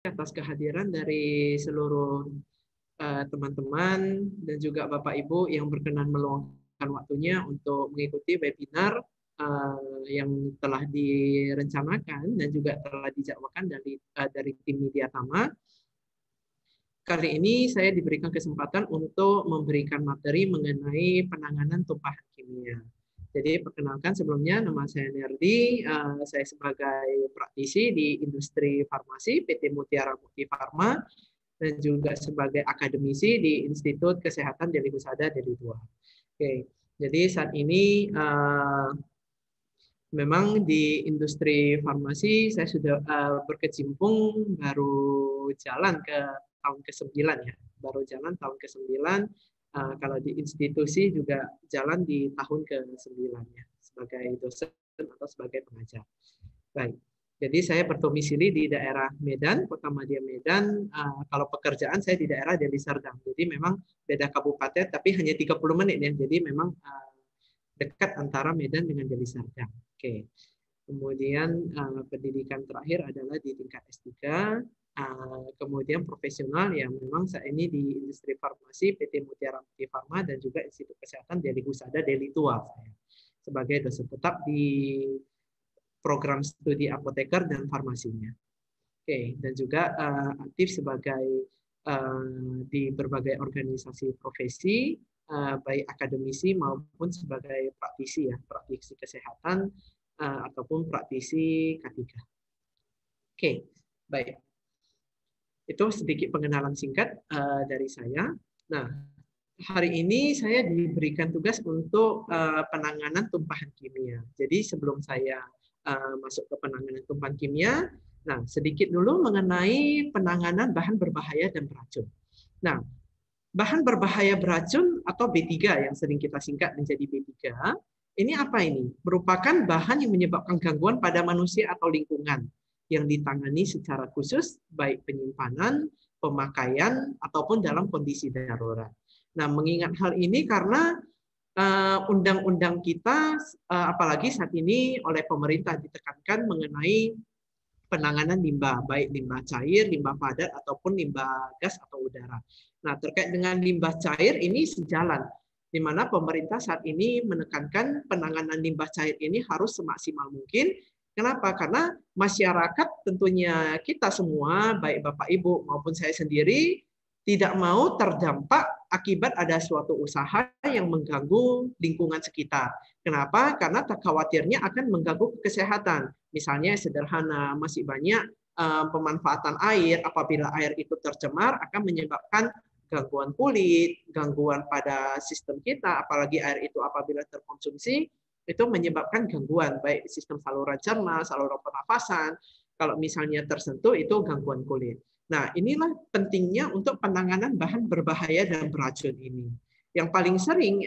atas kehadiran dari seluruh teman-teman dan juga Bapak Ibu yang berkenan meluangkan waktunya untuk mengikuti webinar yang telah direncanakan dan juga telah dijadwalkan dari tim Media Tama. Kali ini saya diberikan kesempatan untuk memberikan materi mengenai penanganan tumpahan kimia. Jadi perkenalkan sebelumnya, nama saya Nerdi, saya sebagai praktisi di industri farmasi PT Mutiara Mukti Farma dan juga sebagai akademisi di Institut Kesehatan Deli Husada Deli Tua. Oke, jadi saat ini memang di industri farmasi saya sudah berkecimpung baru jalan ke tahun ke-9 ya, baru jalan tahun ke-9. Kalau di institusi juga jalan di tahun ke-9 ya, sebagai dosen atau sebagai pengajar. Baik. Jadi saya berdomisili di daerah Medan, Kota Madya Medan. Kalau pekerjaan saya di daerah Deli Serdang. Jadi memang beda kabupaten, tapi hanya 30 menit ya. Jadi memang dekat antara Medan dengan Deli Serdang. Oke. Kemudian pendidikan terakhir adalah di tingkat S3. Kemudian profesional yang memang saat ini di industri farmasi PT Mutiara Mukti Farma dan juga Institut Kesehatan Deli Husada Deli Tua sebagai dosen tetap di program studi apoteker dan farmasinya. Oke, dan juga aktif sebagai di berbagai organisasi profesi, baik akademisi maupun sebagai praktisi ya, praktisi kesehatan ataupun praktisi K3. Oke, baik. Itu sedikit pengenalan singkat dari saya. Nah, hari ini saya diberikan tugas untuk penanganan tumpahan kimia. Jadi sebelum saya masuk ke penanganan tumpahan kimia, nah sedikit dulu mengenai penanganan bahan berbahaya dan beracun. Nah, bahan berbahaya beracun atau B3 yang sering kita singkat menjadi B3, ini apa ini? Merupakan bahan yang menyebabkan gangguan pada manusia atau lingkungan yang ditangani secara khusus, baik penyimpanan, pemakaian, ataupun dalam kondisi darurat. Nah, mengingat hal ini karena undang-undang kita, apalagi saat ini oleh pemerintah ditekankan mengenai penanganan limbah, baik limbah cair, limbah padat, ataupun limbah gas atau udara. Nah, terkait dengan limbah cair ini sejalan, di mana pemerintah saat ini menekankan penanganan limbah cair ini harus semaksimal mungkin. Kenapa? Karena masyarakat tentunya kita semua, baik Bapak Ibu maupun saya sendiri, tidak mau terdampak akibat ada suatu usaha yang mengganggu lingkungan sekitar. Kenapa? Karena khawatirnya akan mengganggu kesehatan. Misalnya sederhana, masih banyak pemanfaatan air, apabila air itu tercemar akan menyebabkan gangguan kulit, gangguan pada sistem kita, apalagi air itu apabila terkonsumsi, itu menyebabkan gangguan, baik sistem saluran cerna, saluran pernafasan, kalau misalnya tersentuh itu gangguan kulit. Nah, inilah pentingnya untuk penanganan bahan berbahaya dan beracun ini. Yang paling sering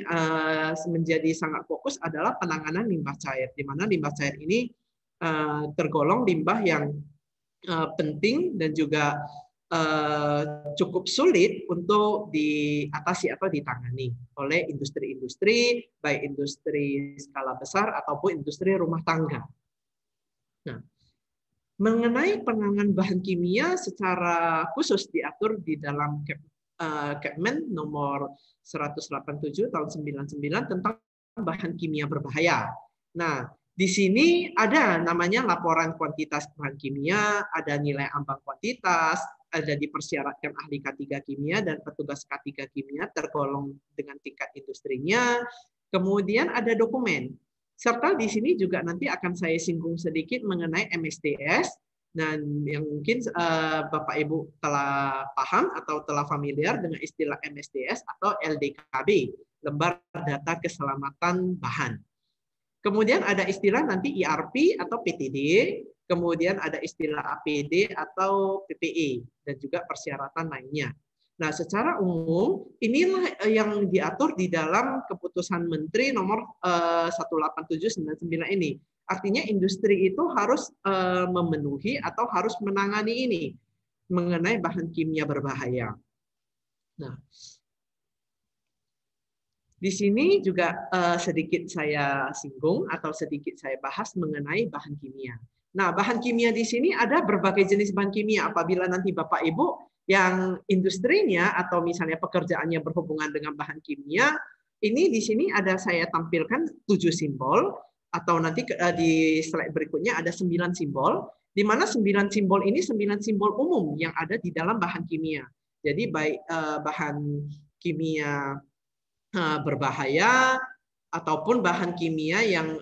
menjadi sangat fokus adalah penanganan limbah cair, di mana limbah cair ini tergolong limbah yang penting dan juga cukup sulit untuk diatasi atau ditangani oleh industri-industri, baik industri skala besar ataupun industri rumah tangga. Nah, mengenai penanganan bahan kimia secara khusus diatur di dalam Kepmen nomor 187 tahun 99 tentang bahan kimia berbahaya. Nah, di sini ada namanya laporan kuantitas bahan kimia, ada nilai ambang kuantitas, ada dipersyaratkan ahli K3 kimia dan petugas K3 kimia tergolong dengan tingkat industrinya. Kemudian ada dokumen. Serta di sini juga nanti akan saya singgung sedikit mengenai MSDS, dan yang mungkin Bapak Ibu telah paham atau telah familiar dengan istilah MSDS atau LDKB, Lembar Data Keselamatan Bahan. Kemudian ada istilah nanti IRP atau PTD, kemudian ada istilah APD atau PPE, dan juga persyaratan lainnya. Nah, secara umum inilah yang diatur di dalam keputusan Menteri nomor 18799 ini. Artinya industri itu harus memenuhi atau harus menangani ini mengenai bahan kimia berbahaya. Nah, di sini juga sedikit saya singgung atau sedikit saya bahas mengenai bahan kimia. Nah, bahan kimia di sini ada berbagai jenis bahan kimia. Apabila nanti Bapak Ibu yang industrinya atau misalnya pekerjaannya berhubungan dengan bahan kimia, ini di sini ada saya tampilkan 7 simbol, atau nanti di slide berikutnya ada 9 simbol, di mana 9 simbol ini 9 simbol umum yang ada di dalam bahan kimia. Jadi baik bahan kimia berbahaya ataupun bahan kimia yang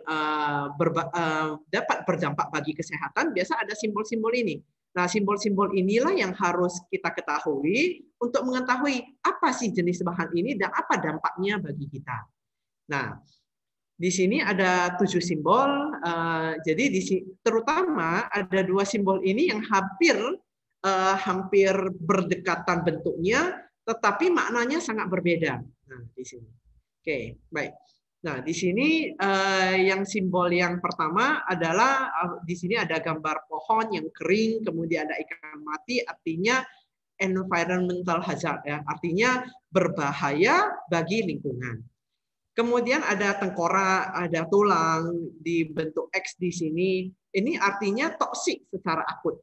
dapat berdampak bagi kesehatan, biasa ada simbol-simbol ini. Nah, simbol-simbol inilah yang harus kita ketahui untuk mengetahui apa sih jenis bahan ini dan apa dampaknya bagi kita. Nah, di sini ada 7 simbol, jadi terutama ada 2 simbol ini yang hampir berdekatan bentuknya, tetapi maknanya sangat berbeda. Nah, di sini. Oke, baik. Nah, di sini yang simbol yang pertama adalah di sini ada gambar pohon yang kering, kemudian ada ikan mati, artinya environmental hazard, ya, artinya berbahaya bagi lingkungan. Kemudian ada tengkorak, ada tulang di bentuk X di sini. Ini artinya toksik secara akut.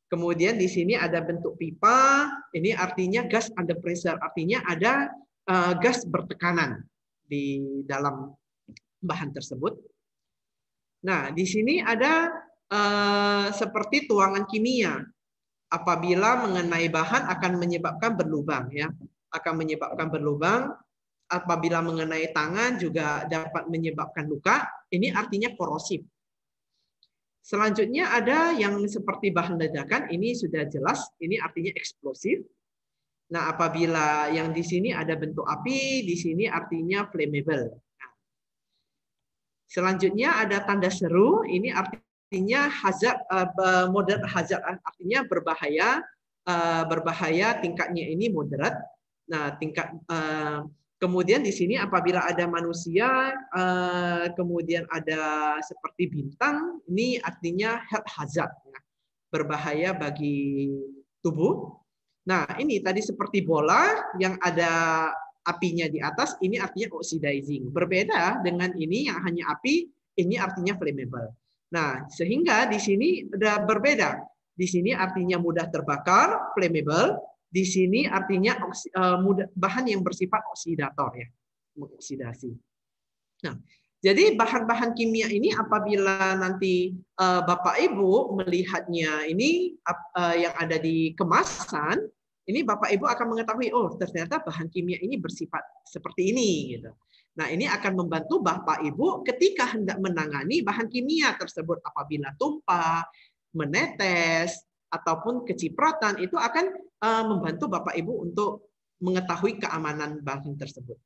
Kemudian di sini ada bentuk pipa, ini artinya gas under pressure, artinya ada gas bertekanan di dalam bahan tersebut. Nah, di sini ada seperti tuangan kimia. Apabila mengenai bahan akan menyebabkan berlubang, ya, akan menyebabkan berlubang. Apabila mengenai tangan juga dapat menyebabkan luka. Ini artinya korosif. Selanjutnya ada yang seperti bahan ledakan, ini sudah jelas, ini artinya eksplosif. Nah, apabila yang di sini ada bentuk api, di sini artinya flammable. Nah, selanjutnya ada tanda seru, ini artinya hazard, moderate hazard, artinya berbahaya, berbahaya tingkatnya ini moderate. Nah, tingkat kemudian di sini apabila ada manusia, kemudian ada seperti bintang, ini artinya health hazard, ya, berbahaya bagi tubuh. Nah, ini tadi seperti bola yang ada apinya di atas, ini artinya oxidizing. Berbeda dengan ini yang hanya api, ini artinya flammable. Nah, sehingga di sini ada berbeda. Di sini artinya mudah terbakar, flammable. Di sini artinya bahan yang bersifat oksidator, ya, mengoksidasi. Nah, jadi bahan-bahan kimia ini apabila nanti Bapak Ibu melihatnya ini yang ada di kemasan, ini Bapak Ibu akan mengetahui, oh ternyata bahan kimia ini bersifat seperti ini, gitu. Nah, ini akan membantu Bapak Ibu ketika hendak menangani bahan kimia tersebut, apabila tumpah, menetes, ataupun kecipratan, itu akan membantu Bapak Ibu untuk mengetahui keamanan bahan tersebut.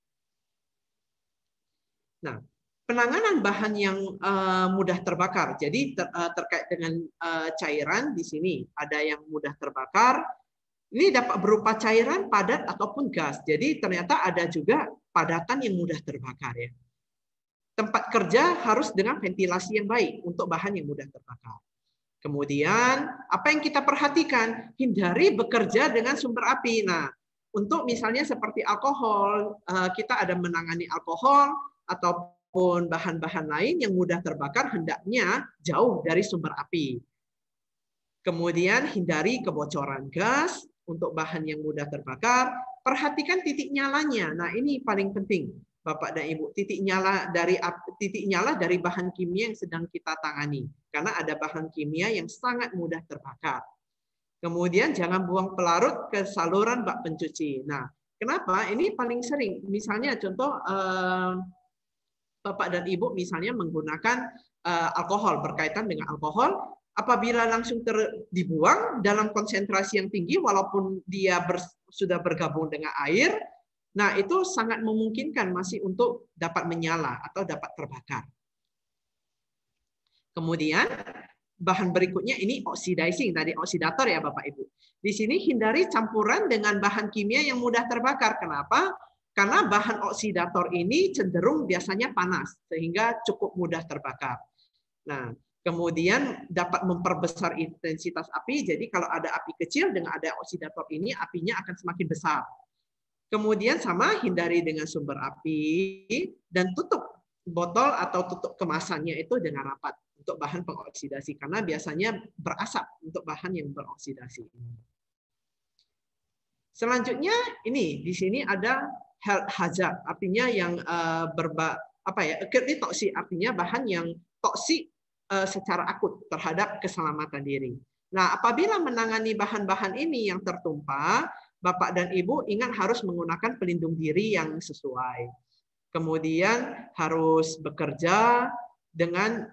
Nah, penanganan bahan yang mudah terbakar. Jadi terkait dengan cairan di sini ada yang mudah terbakar. Ini dapat berupa cairan, padat ataupun gas. Jadi ternyata ada juga padatan yang mudah terbakar, ya. Tempat kerja harus dengan ventilasi yang baik untuk bahan yang mudah terbakar. Kemudian apa yang kita perhatikan? Hindari bekerja dengan sumber api. Nah, untuk misalnya seperti alkohol, kita ada menangani alkohol ataupun bahan-bahan lain yang mudah terbakar, hendaknya jauh dari sumber api. Kemudian hindari kebocoran gas untuk bahan yang mudah terbakar. Perhatikan titik nyalanya. Nah, ini paling penting, Bapak dan Ibu. Titik nyala dari bahan kimia yang sedang kita tangani. Karena ada bahan kimia yang sangat mudah terbakar. Kemudian jangan buang pelarut ke saluran bak pencuci. Nah, kenapa? Ini paling sering. Misalnya contoh Bapak dan Ibu misalnya menggunakan alkohol, berkaitan dengan alkohol, apabila langsung dibuang dalam konsentrasi yang tinggi, walaupun dia sudah bergabung dengan air, nah itu sangat memungkinkan masih untuk dapat menyala atau dapat terbakar. Kemudian bahan berikutnya ini oxidizing, tadi oksidator ya Bapak Ibu. Di sini hindari campuran dengan bahan kimia yang mudah terbakar. Kenapa? Karena bahan oksidator ini cenderung biasanya panas, sehingga cukup mudah terbakar. Nah, kemudian dapat memperbesar intensitas api. Jadi kalau ada api kecil dengan ada oksidator ini, apinya akan semakin besar. Kemudian sama, hindari dengan sumber api dan tutup botol atau tutup kemasannya itu dengan rapat. untuk bahan pengoksidasi karena biasanya berasap untuk bahan yang beroksidasi. Selanjutnya ini di sini ada health hazard, artinya yang acutely toxic, artinya bahan yang toksik secara akut terhadap keselamatan diri. Nah, apabila menangani bahan-bahan ini yang tertumpah, Bapak dan Ibu ingat harus menggunakan pelindung diri yang sesuai. Kemudian harus bekerja dengan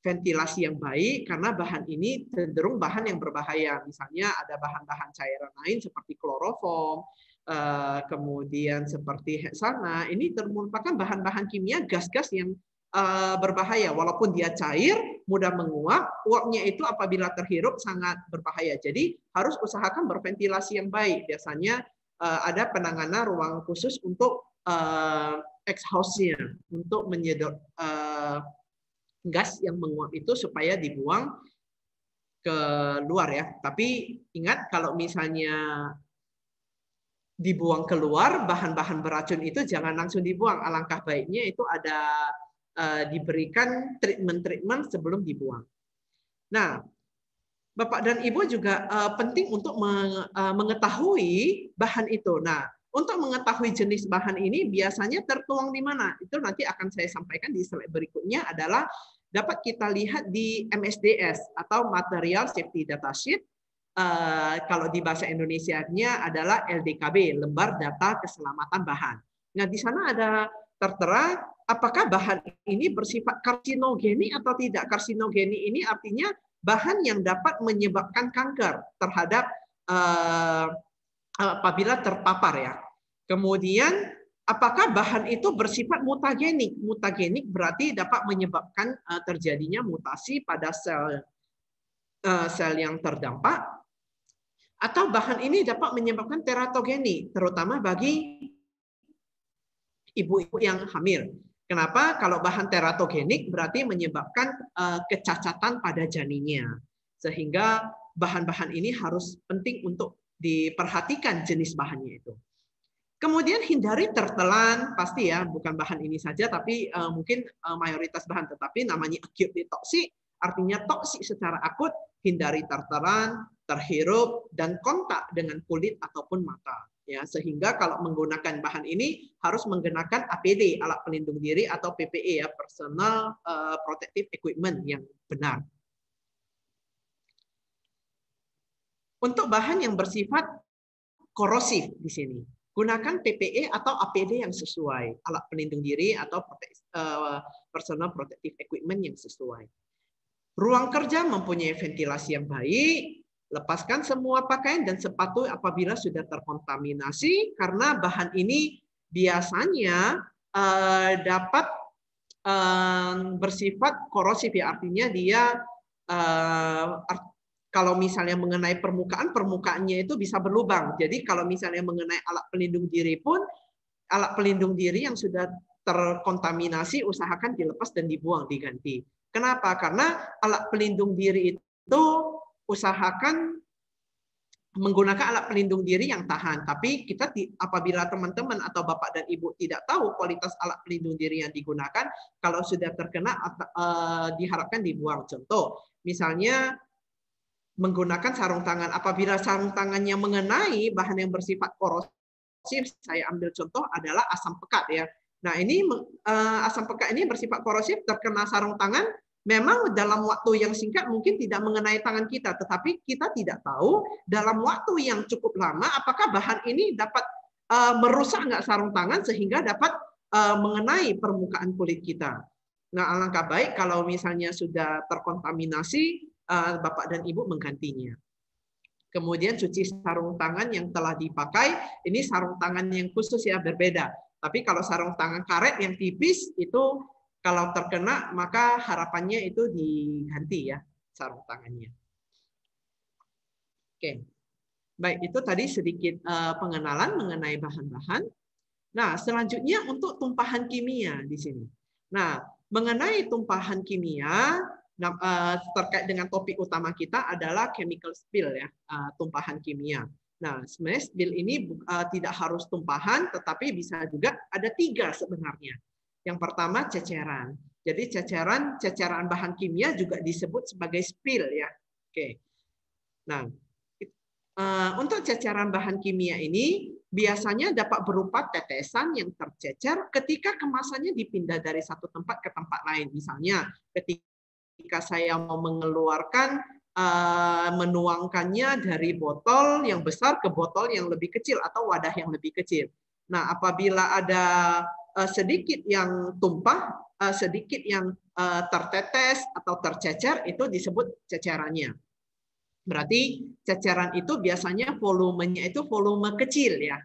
ventilasi yang baik karena bahan ini cenderung bahan yang berbahaya. Misalnya ada bahan-bahan cairan lain seperti kloroform, kemudian seperti heksana. Ini merupakan bahan-bahan kimia, gas-gas yang berbahaya. Walaupun dia cair, mudah menguap, uapnya itu apabila terhirup sangat berbahaya. Jadi harus usahakan berventilasi yang baik. Biasanya ada penanganan ruang khusus untuk exhaust-nya, untuk menyedot gas yang menguap itu supaya dibuang ke luar ya. Tapi ingat kalau misalnya dibuang keluar bahan-bahan beracun itu jangan langsung dibuang. Alangkah baiknya itu ada diberikan treatment sebelum dibuang. Nah, Bapak dan Ibu juga penting untuk mengetahui bahan itu. Nah, untuk mengetahui jenis bahan ini biasanya tertuang di mana? Itu nanti akan saya sampaikan di slide berikutnya adalah dapat kita lihat di MSDS atau Material Safety Data Sheet. Kalau di bahasa Indonesianya adalah LDKB, Lembar Data Keselamatan Bahan. Nah, di sana ada tertera apakah bahan ini bersifat karsinogeni atau tidak. Karsinogeni ini artinya bahan yang dapat menyebabkan kanker terhadap apabila terpapar ya. Kemudian apakah bahan itu bersifat mutagenik? Mutagenik berarti dapat menyebabkan terjadinya mutasi pada sel yang terdampak, atau bahan ini dapat menyebabkan teratogeni, terutama bagi ibu-ibu yang hamil. Kenapa? Kalau bahan teratogenik berarti menyebabkan kecacatan pada janinnya. Sehingga bahan-bahan ini harus penting untuk diperhatikan jenis bahannya itu. Kemudian hindari tertelan, pasti ya, bukan bahan ini saja, tapi mungkin mayoritas bahan, tetapi namanya acutely toxic, artinya toksik secara akut, hindari tertelan, terhirup, dan kontak dengan kulit ataupun mata. Ya, sehingga kalau menggunakan bahan ini harus menggunakan APD, alat pelindung diri, atau PPE, ya, Personal Protective Equipment yang benar. Untuk bahan yang bersifat korosif di sini, gunakan PPE atau APD yang sesuai, alat pelindung diri atau Personal Protective Equipment yang sesuai. Ruang kerja mempunyai ventilasi yang baik. Lepaskan semua pakaian dan sepatu apabila sudah terkontaminasi, karena bahan ini biasanya dapat bersifat korosif, ya, artinya dia kalau misalnya mengenai permukaannya itu bisa berlubang. Jadi kalau misalnya mengenai alat pelindung diri pun, alat pelindung diri yang sudah terkontaminasi usahakan dilepas dan dibuang, diganti. Kenapa? Karena alat pelindung diri itu usahakan menggunakan alat pelindung diri yang tahan. Tapi kita apabila teman-teman atau Bapak dan Ibu tidak tahu kualitas alat pelindung diri yang digunakan, kalau sudah terkena diharapkan dibuang. Contoh, misalnya menggunakan sarung tangan. Apabila sarung tangannya mengenai bahan yang bersifat korosif, saya ambil contoh adalah asam pekat ya. Nah, ini asam pekat ini bersifat korosif, terkena sarung tangan. Memang dalam waktu yang singkat mungkin tidak mengenai tangan kita, tetapi kita tidak tahu dalam waktu yang cukup lama apakah bahan ini dapat merusak nggak sarung tangan sehingga dapat mengenai permukaan kulit kita. Nah, alangkah baik kalau misalnya sudah terkontaminasi, Bapak dan Ibu menggantinya. Kemudian cuci sarung tangan yang telah dipakai, ini sarung tangan yang khusus ya, berbeda. Tapi kalau sarung tangan karet yang tipis itu kalau terkena maka harapannya itu diganti ya sarung tangannya. Oke. Baik, itu tadi sedikit pengenalan mengenai bahan-bahan. Nah, selanjutnya untuk tumpahan kimia di sini. Nah, mengenai tumpahan kimia terkait dengan topik utama kita adalah chemical spill ya, tumpahan kimia. Nah, sebenarnya spill ini tidak harus tumpahan, tetapi bisa juga ada 3 sebenarnya. Yang pertama ceceran. Jadi ceceran bahan kimia juga disebut sebagai spill ya. Oke. Nah, untuk ceceran bahan kimia ini biasanya dapat berupa tetesan yang tercecer ketika kemasannya dipindah dari satu tempat ke tempat lain. Misalnya ketika saya mau mengeluarkan menuangkannya dari botol yang besar ke botol yang lebih kecil atau wadah yang lebih kecil. Nah, apabila ada sedikit yang tumpah, sedikit yang tertetes atau tercecer, itu disebut cecerannya. Berarti ceceran itu biasanya volumenya itu volume kecil ya,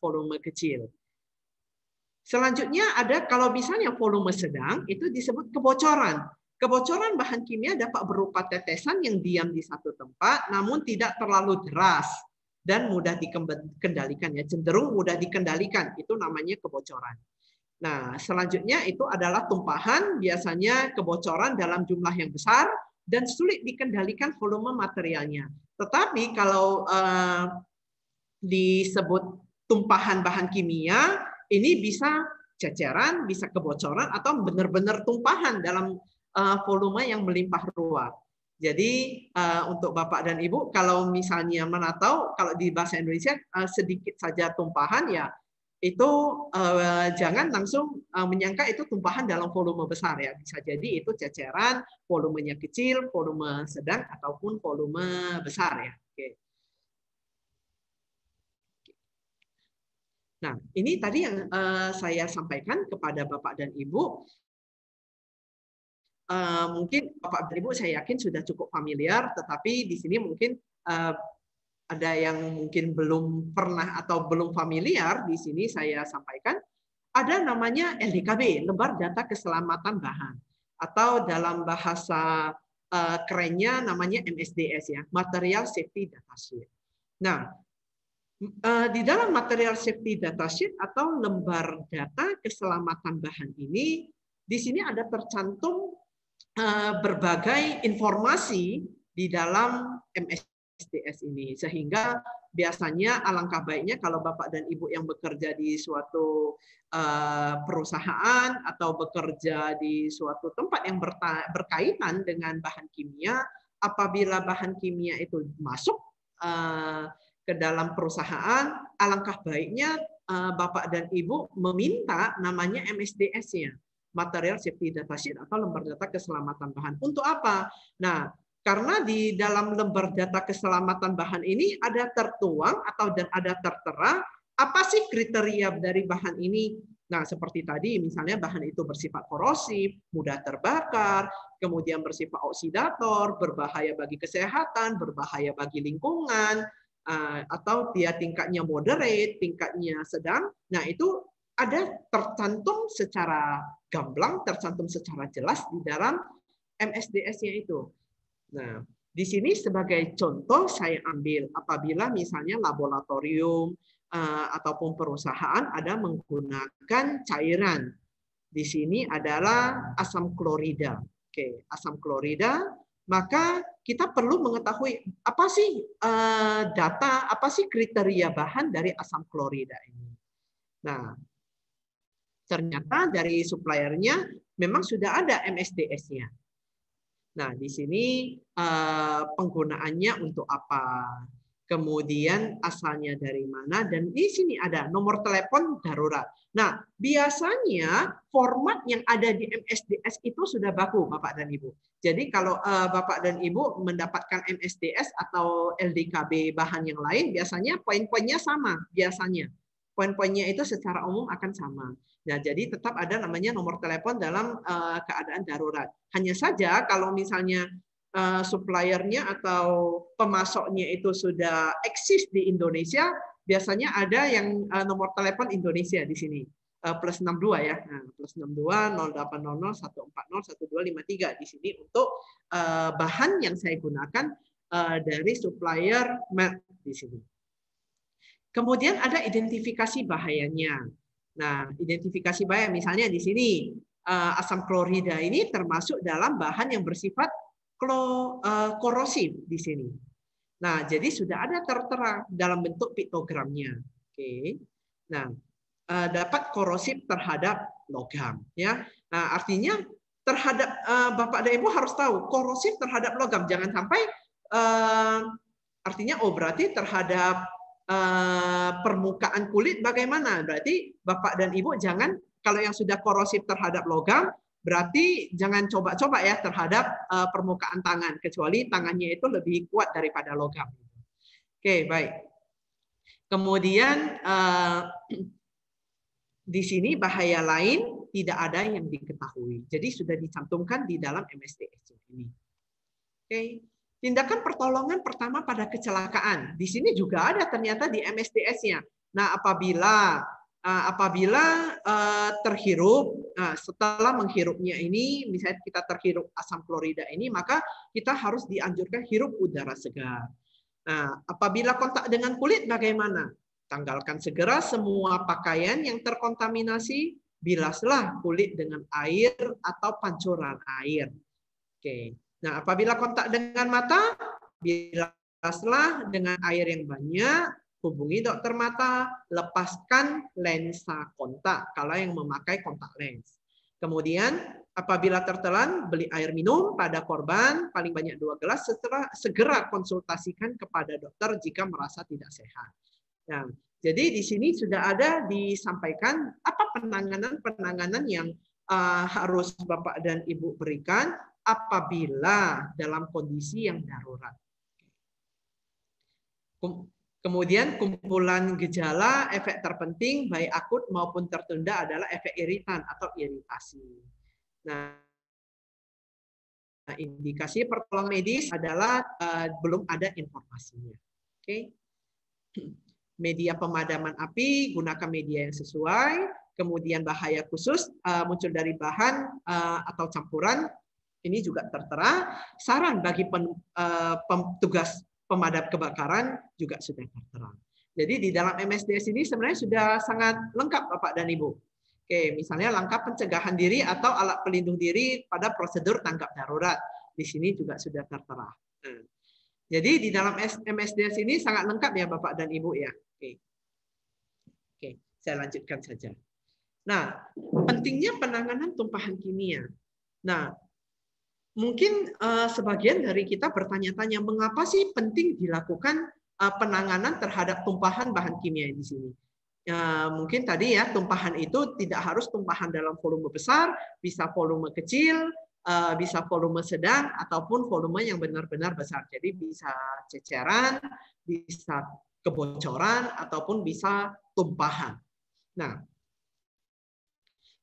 volume kecil. Selanjutnya ada kalau misalnya volume sedang itu disebut kebocoran. Kebocoran bahan kimia dapat berupa tetesan yang diam di satu tempat, namun tidak terlalu deras dan mudah dikendalikan ya, cenderung mudah dikendalikan. Itu namanya kebocoran. Nah, selanjutnya itu adalah tumpahan, biasanya kebocoran dalam jumlah yang besar dan sulit dikendalikan volume materialnya. Tetapi kalau disebut tumpahan bahan kimia, ini bisa ceceran, bisa kebocoran, atau benar-benar tumpahan dalam volume yang melimpah ruah. Jadi untuk Bapak dan Ibu, kalau misalnya mana tahu, kalau di bahasa Indonesia sedikit saja tumpahan ya, itu jangan langsung menyangka itu tumpahan dalam volume besar ya. Bisa jadi itu ceceran, volumenya kecil, volume sedang, ataupun volume besar ya. Oke. Nah, ini tadi yang saya sampaikan kepada Bapak dan Ibu. Mungkin Bapak dan Ibu saya yakin sudah cukup familiar, tetapi di sini mungkin ada yang mungkin belum pernah atau belum familiar, di sini saya sampaikan, ada namanya LDKB, Lembar Data Keselamatan Bahan. Atau dalam bahasa kerennya namanya MSDS, ya, Material Safety Data Sheet. Nah, di dalam Material Safety Data Sheet atau lembar data keselamatan bahan ini, di sini ada tercantum berbagai informasi di dalam MSDS ini, sehingga biasanya alangkah baiknya kalau Bapak dan Ibu yang bekerja di suatu perusahaan atau bekerja di suatu tempat yang berkaitan dengan bahan kimia, apabila bahan kimia itu masuk ke dalam perusahaan, alangkah baiknya Bapak dan Ibu meminta namanya MSDS-nya. Material Safety Data Sheet atau lembar data keselamatan bahan. Untuk apa? Nah, karena di dalam lembar data keselamatan bahan ini ada tertuang atau dan ada tertera apa sih kriteria dari bahan ini. Nah, seperti tadi misalnya bahan itu bersifat korosif, mudah terbakar, kemudian bersifat oksidator, berbahaya bagi kesehatan, berbahaya bagi lingkungan, atau dia tingkatnya moderate, tingkatnya sedang. Nah, itu ada tercantum secara gamblang, tercantum secara jelas di dalam MSDS-nya itu. Nah, di sini sebagai contoh saya ambil apabila misalnya laboratorium ataupun perusahaan ada menggunakan cairan. Di sini adalah asam klorida. Oke, asam klorida, maka kita perlu mengetahui apa sih data, apa sih kriteria bahan dari asam klorida ini. Nah, ternyata dari suppliernya memang sudah ada MSDS-nya. Nah, di sini penggunaannya untuk apa, kemudian asalnya dari mana, dan di sini ada nomor telepon darurat. Nah, biasanya format yang ada di MSDS itu sudah baku, Bapak dan Ibu. Jadi kalau Bapak dan Ibu mendapatkan MSDS atau LDKB bahan yang lain, biasanya poin-poinnya sama, biasanya. Poin-poinnya itu secara umum akan sama. Nah, jadi tetap ada namanya nomor telepon dalam keadaan darurat. Hanya saja kalau misalnya suppliernya atau pemasoknya itu sudah eksis di Indonesia, biasanya ada yang nomor telepon Indonesia di sini. Plus 62 ya. Nah, plus 62 0800 140 1253 di sini untuk bahan yang saya gunakan dari supplier di sini. Kemudian ada identifikasi bahayanya. Nah, identifikasi bahaya misalnya di sini asam klorida ini termasuk dalam bahan yang bersifat korosif di sini. Nah, jadi sudah ada tertera dalam bentuk piktogramnya. Oke. Nah, dapat korosif terhadap logam ya. Nah, artinya terhadap Bapak dan Ibu harus tahu korosif terhadap logam, jangan sampai artinya berarti terhadap permukaan kulit bagaimana? Berarti Bapak dan Ibu jangan, kalau yang sudah korosif terhadap logam berarti jangan coba-coba ya terhadap permukaan tangan, kecuali tangannya itu lebih kuat daripada logam. Oke, baik. Kemudian di sini bahaya lain tidak ada yang diketahui. Jadi sudah dicantumkan di dalam MSDS ini. Oke. Tindakan pertolongan pertama pada kecelakaan. Di sini juga ada ternyata di MSDS-nya. Nah, apabila terhirup, setelah menghirupnya ini, misalnya kita terhirup asam klorida ini, maka kita harus dianjurkan hirup udara segar. Nah, apabila kontak dengan kulit bagaimana? Tanggalkan segera semua pakaian yang terkontaminasi, bilaslah kulit dengan air atau pancuran air. Oke. Nah, apabila kontak dengan mata, bilaslah dengan air yang banyak, hubungi dokter mata, lepaskan lensa kontak kalau yang memakai kontak lens. Kemudian, apabila tertelan, beli air minum pada korban, paling banyak 2 gelas, setelah segera konsultasikan kepada dokter jika merasa tidak sehat. Nah, jadi di sini sudah ada disampaikan apa penanganan yang harus Bapak dan Ibu berikan apabila dalam kondisi yang darurat. Kemudian kumpulan gejala efek terpenting baik akut maupun tertunda adalah efek iritan atau iritasi. Nah, indikasi pertolongan medis adalah belum ada informasinya. Oke. Media pemadaman api, gunakan media yang sesuai. Kemudian bahaya khusus muncul dari bahan atau campuran, ini juga tertera. Saran bagi petugas pemadam kebakaran juga sudah tertera. Jadi di dalam MSDS ini sebenarnya sudah sangat lengkap Bapak dan Ibu. Oke, misalnya langkah pencegahan diri atau alat pelindung diri pada prosedur tanggap darurat. Di sini juga sudah tertera. Jadi di dalam MSDS ini sangat lengkap ya Bapak dan Ibu ya. Oke, saya lanjutkan saja. Nah, pentingnya penanganan tumpahan kimia. Nah, mungkin sebagian dari kita bertanya-tanya mengapa sih penting dilakukan penanganan terhadap tumpahan bahan kimia di sini. Mungkin tadi ya tumpahan itu tidak harus tumpahan dalam volume besar, bisa volume kecil, bisa volume sedang ataupun volume yang benar-benar besar. Jadi bisa ceceran, bisa kebocoran ataupun bisa tumpahan. Nah,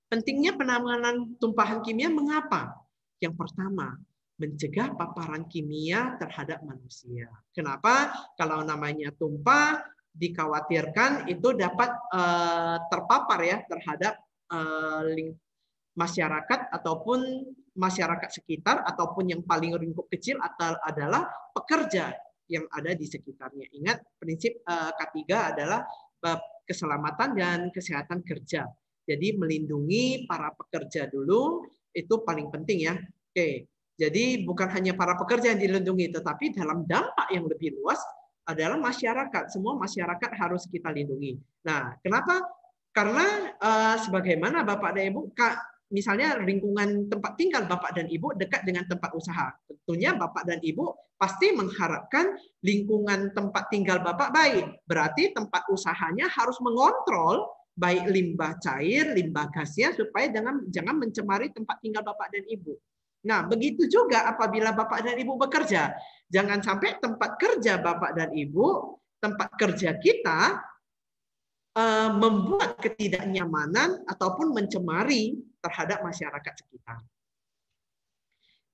pentingnya penanganan tumpahan kimia mengapa? Yang pertama, mencegah paparan kimia terhadap manusia. Kenapa? Kalau namanya tumpah, dikhawatirkan itu dapat terpapar ya terhadap masyarakat ataupun masyarakat sekitar ataupun yang paling lingkup kecil adalah pekerja yang ada di sekitarnya. Ingat prinsip K3 adalah keselamatan dan kesehatan kerja. Jadi melindungi para pekerja dulu itu paling penting ya. Oke. Jadi bukan hanya para pekerja yang dilindungi, tetapi dalam dampak yang lebih luas adalah masyarakat. Semua masyarakat harus kita lindungi. Nah, kenapa? Karena sebagaimana Bapak dan Ibu, misalnya lingkungan tempat tinggal Bapak dan Ibu dekat dengan tempat usaha. Tentunya Bapak dan Ibu pasti mengharapkan lingkungan tempat tinggal Bapak baik. Berarti tempat usahanya harus mengontrol baik limbah cair, limbah gasnya supaya jangan mencemari tempat tinggal Bapak dan Ibu. Nah, begitu juga apabila Bapak dan Ibu bekerja. Jangan sampai tempat kerja Bapak dan Ibu, tempat kerja kita membuat ketidaknyamanan ataupun mencemari terhadap masyarakat sekitar.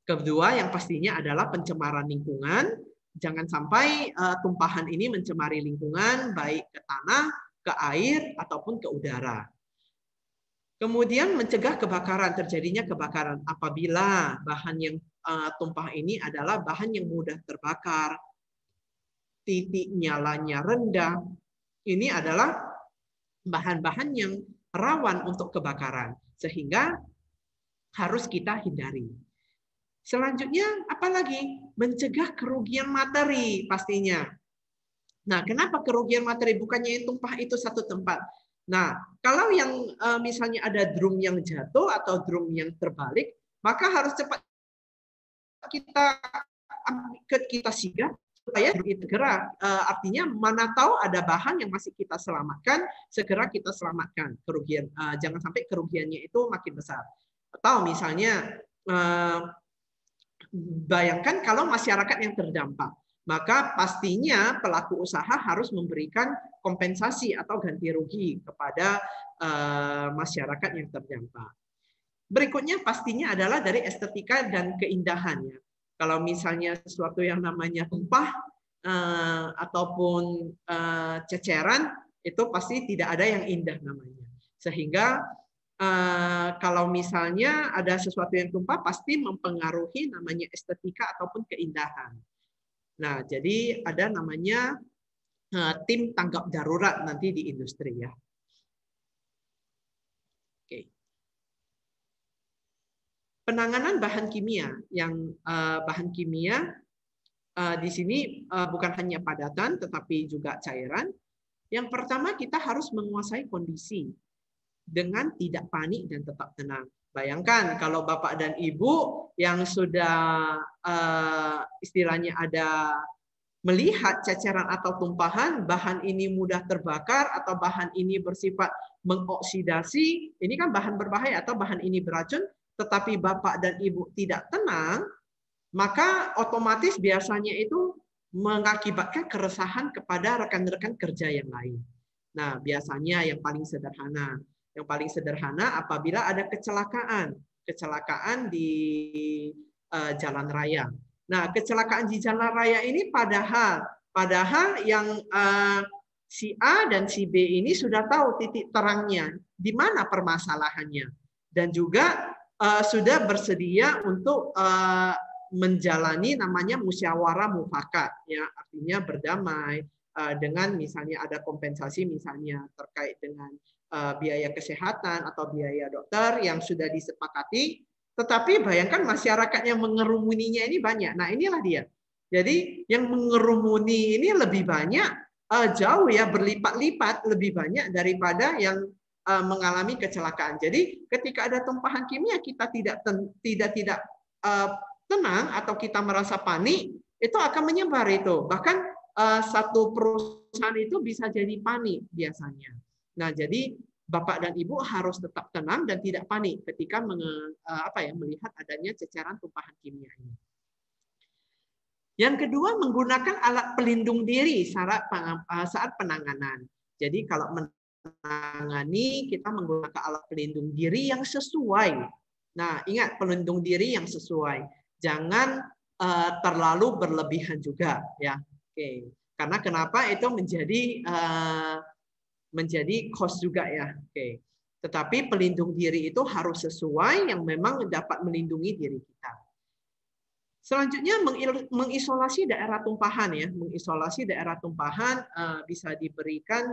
Kedua, yang pastinya adalah pencemaran lingkungan. Jangan sampai tumpahan ini mencemari lingkungan, baik ke tanah, ke air, ataupun ke udara. Kemudian mencegah kebakaran, terjadinya kebakaran apabila bahan yang tumpah ini adalah bahan yang mudah terbakar, titik nyalanya rendah. Ini adalah bahan-bahan yang rawan untuk kebakaran, sehingga harus kita hindari. Selanjutnya, apalagi mencegah kerugian materi pastinya. Nah, kenapa kerugian materi? Bukannya tumpah itu satu tempat. Nah, kalau yang misalnya ada drum yang jatuh atau drum yang terbalik, maka harus cepat kita sigap supaya segera, artinya mana tahu ada bahan yang masih kita selamatkan, segera kita selamatkan kerugian, jangan sampai kerugiannya itu makin besar. Atau misalnya bayangkan kalau masyarakat yang terdampak, maka pastinya pelaku usaha harus memberikan kompensasi atau ganti rugi kepada masyarakat yang terdampak. Berikutnya pastinya adalah dari estetika dan keindahannya. Kalau misalnya sesuatu yang namanya tumpah ataupun ceceran, itu pasti tidak ada yang indah namanya. Sehingga kalau misalnya ada sesuatu yang tumpah, pasti mempengaruhi namanya estetika ataupun keindahan. Nah, jadi ada namanya tim tanggap darurat nanti di industri ya. Oke. Penanganan bahan kimia, yang bahan kimia di sini bukan hanya padatan, tetapi juga cairan. Yang pertama kita harus menguasai kondisi dengan tidak panik dan tetap tenang. Bayangkan kalau Bapak dan Ibu yang sudah istilahnya ada melihat ceceran atau tumpahan, bahan ini mudah terbakar atau bahan ini bersifat mengoksidasi, ini kan bahan berbahaya atau bahan ini beracun, tetapi Bapak dan Ibu tidak tenang, maka otomatis biasanya itu mengakibatkan keresahan kepada rekan-rekan kerja yang lain. Nah, biasanya yang paling sederhana apabila ada kecelakaan di jalan raya. Nah, kecelakaan di jalan raya ini padahal yang si A dan si B ini sudah tahu titik terangnya, di mana permasalahannya, dan juga sudah bersedia untuk menjalani namanya musyawarah mufakat, ya artinya berdamai dengan misalnya ada kompensasi misalnya terkait dengan biaya kesehatan atau biaya dokter yang sudah disepakati. Tetapi bayangkan masyarakat yang mengerumuninya ini banyak. Nah inilah dia. Jadi yang mengerumuni ini lebih banyak, jauh ya berlipat-lipat lebih banyak daripada yang mengalami kecelakaan. Jadi ketika ada tumpahan kimia kita tidak tenang atau kita merasa panik, itu akan menyebar itu. Bahkan satu perusahaan itu bisa jadi panik biasanya. Nah, jadi Bapak dan Ibu harus tetap tenang dan tidak panik ketika melihat adanya ceceran tumpahan kimia ini. Yang kedua, menggunakan alat pelindung diri saat penanganan. Jadi kalau menangani, kita menggunakan alat pelindung diri yang sesuai. Nah, ingat pelindung diri yang sesuai. Jangan terlalu berlebihan juga, ya. Oke. Karena kenapa itu menjadi cost juga ya. Oke. Tetapi pelindung diri itu harus sesuai yang memang dapat melindungi diri kita. Selanjutnya mengisolasi daerah tumpahan ya, mengisolasi daerah tumpahan bisa diberikan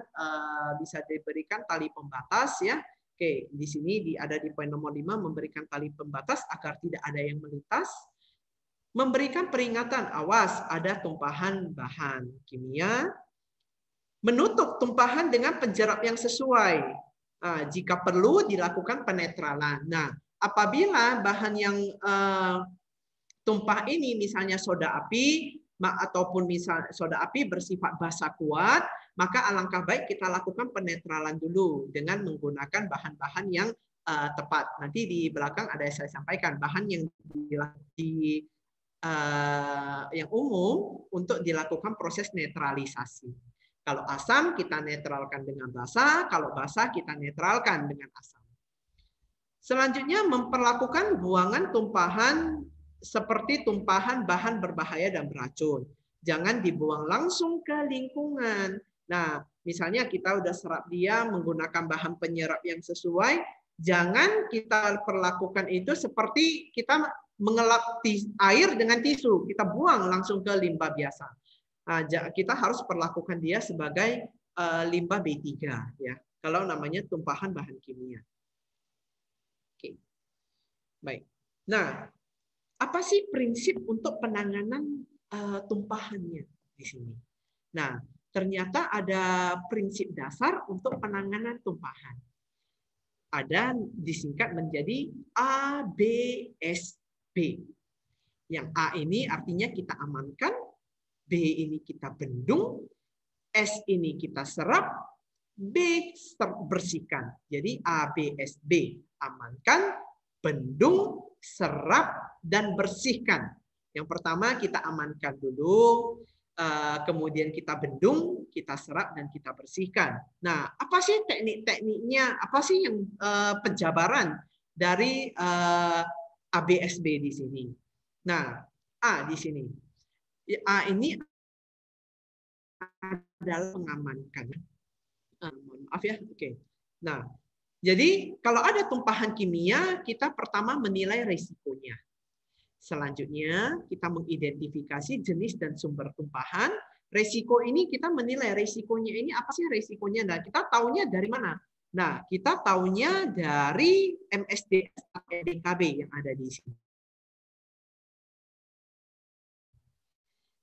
tali pembatas ya. Oke, di sini ada di poin nomor 5 memberikan tali pembatas agar tidak ada yang melintas. Memberikan peringatan awas ada tumpahan bahan kimia. Menutup tumpahan dengan penjerap yang sesuai. Jika perlu dilakukan penetralan. Nah, apabila bahan yang tumpah ini misalnya soda api ataupun misal soda api bersifat basa kuat, maka alangkah baik kita lakukan penetralan dulu dengan menggunakan bahan-bahan yang tepat. Nanti di belakang ada yang saya sampaikan bahan yang yang umum untuk dilakukan proses netralisasi. Kalau asam kita netralkan dengan basa, kalau basa kita netralkan dengan asam. Selanjutnya memperlakukan buangan tumpahan seperti tumpahan bahan berbahaya dan beracun. Jangan dibuang langsung ke lingkungan. Nah, misalnya kita udah serap dia menggunakan bahan penyerap yang sesuai, jangan kita perlakukan itu seperti kita mengelap air dengan tisu, kita buang langsung ke limbah biasa. Nah, kita harus perlakukan dia sebagai limbah B3 ya. Kalau namanya tumpahan bahan kimia. Oke. Baik. Nah, apa sih prinsip untuk penanganan tumpahannya di sini? Nah, ternyata ada prinsip dasar untuk penanganan tumpahan. ada disingkat menjadi ABSB. Yang A ini artinya kita amankan, B ini kita bendung, S ini kita serap, B bersihkan. Jadi ABSB, amankan, bendung, serap, dan bersihkan. Yang pertama kita amankan dulu, kemudian kita bendung, kita serap, dan kita bersihkan. Nah, apa sih teknik-tekniknya? Apa sih yang penjabaran dari ABSB di sini? Nah, A di sini. A ini adalah mengamankan. Maaf ya, oke. Nah, jadi kalau ada tumpahan kimia, kita pertama menilai risikonya. Selanjutnya, kita mengidentifikasi jenis dan sumber tumpahan. Risiko ini kita menilai risikonya ini apa sih risikonya? Nah, kita taunya dari mana? Nah, kita taunya dari MSDS atau LDKB yang ada di sini.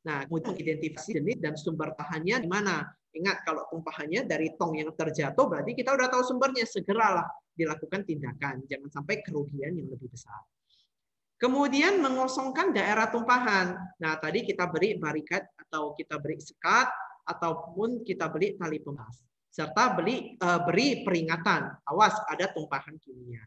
Nah, kemudian identifikasi jenis dan sumber tahannya di mana. Ingat, kalau tumpahannya dari tong yang terjatuh, berarti kita udah tahu sumbernya. Segeralah dilakukan tindakan. Jangan sampai kerugian yang lebih besar. Kemudian mengosongkan daerah tumpahan. Nah, tadi kita beri barikat atau kita beri sekat ataupun kita beri tali pembatas. Serta beri peringatan, awas ada tumpahan kimia.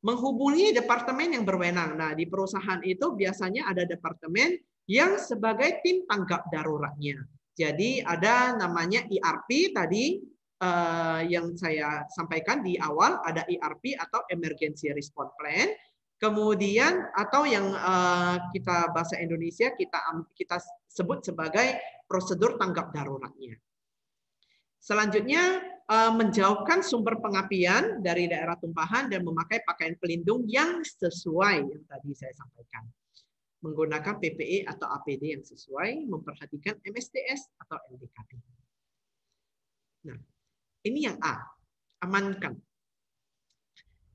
Menghubungi departemen yang berwenang. Nah, di perusahaan itu biasanya ada departemen yang sebagai tim tanggap daruratnya. Jadi ada namanya ERP tadi yang saya sampaikan di awal, ada ERP atau Emergency Response Plan. Kemudian atau yang kita bahasa Indonesia kita sebut sebagai prosedur tanggap daruratnya. Selanjutnya menjauhkan sumber pengapian dari daerah tumpahan dan memakai pakaian pelindung yang sesuai yang tadi saya sampaikan. Menggunakan PPE atau APD yang sesuai, memperhatikan MSDS atau LDKB. Nah, ini yang A, amankan.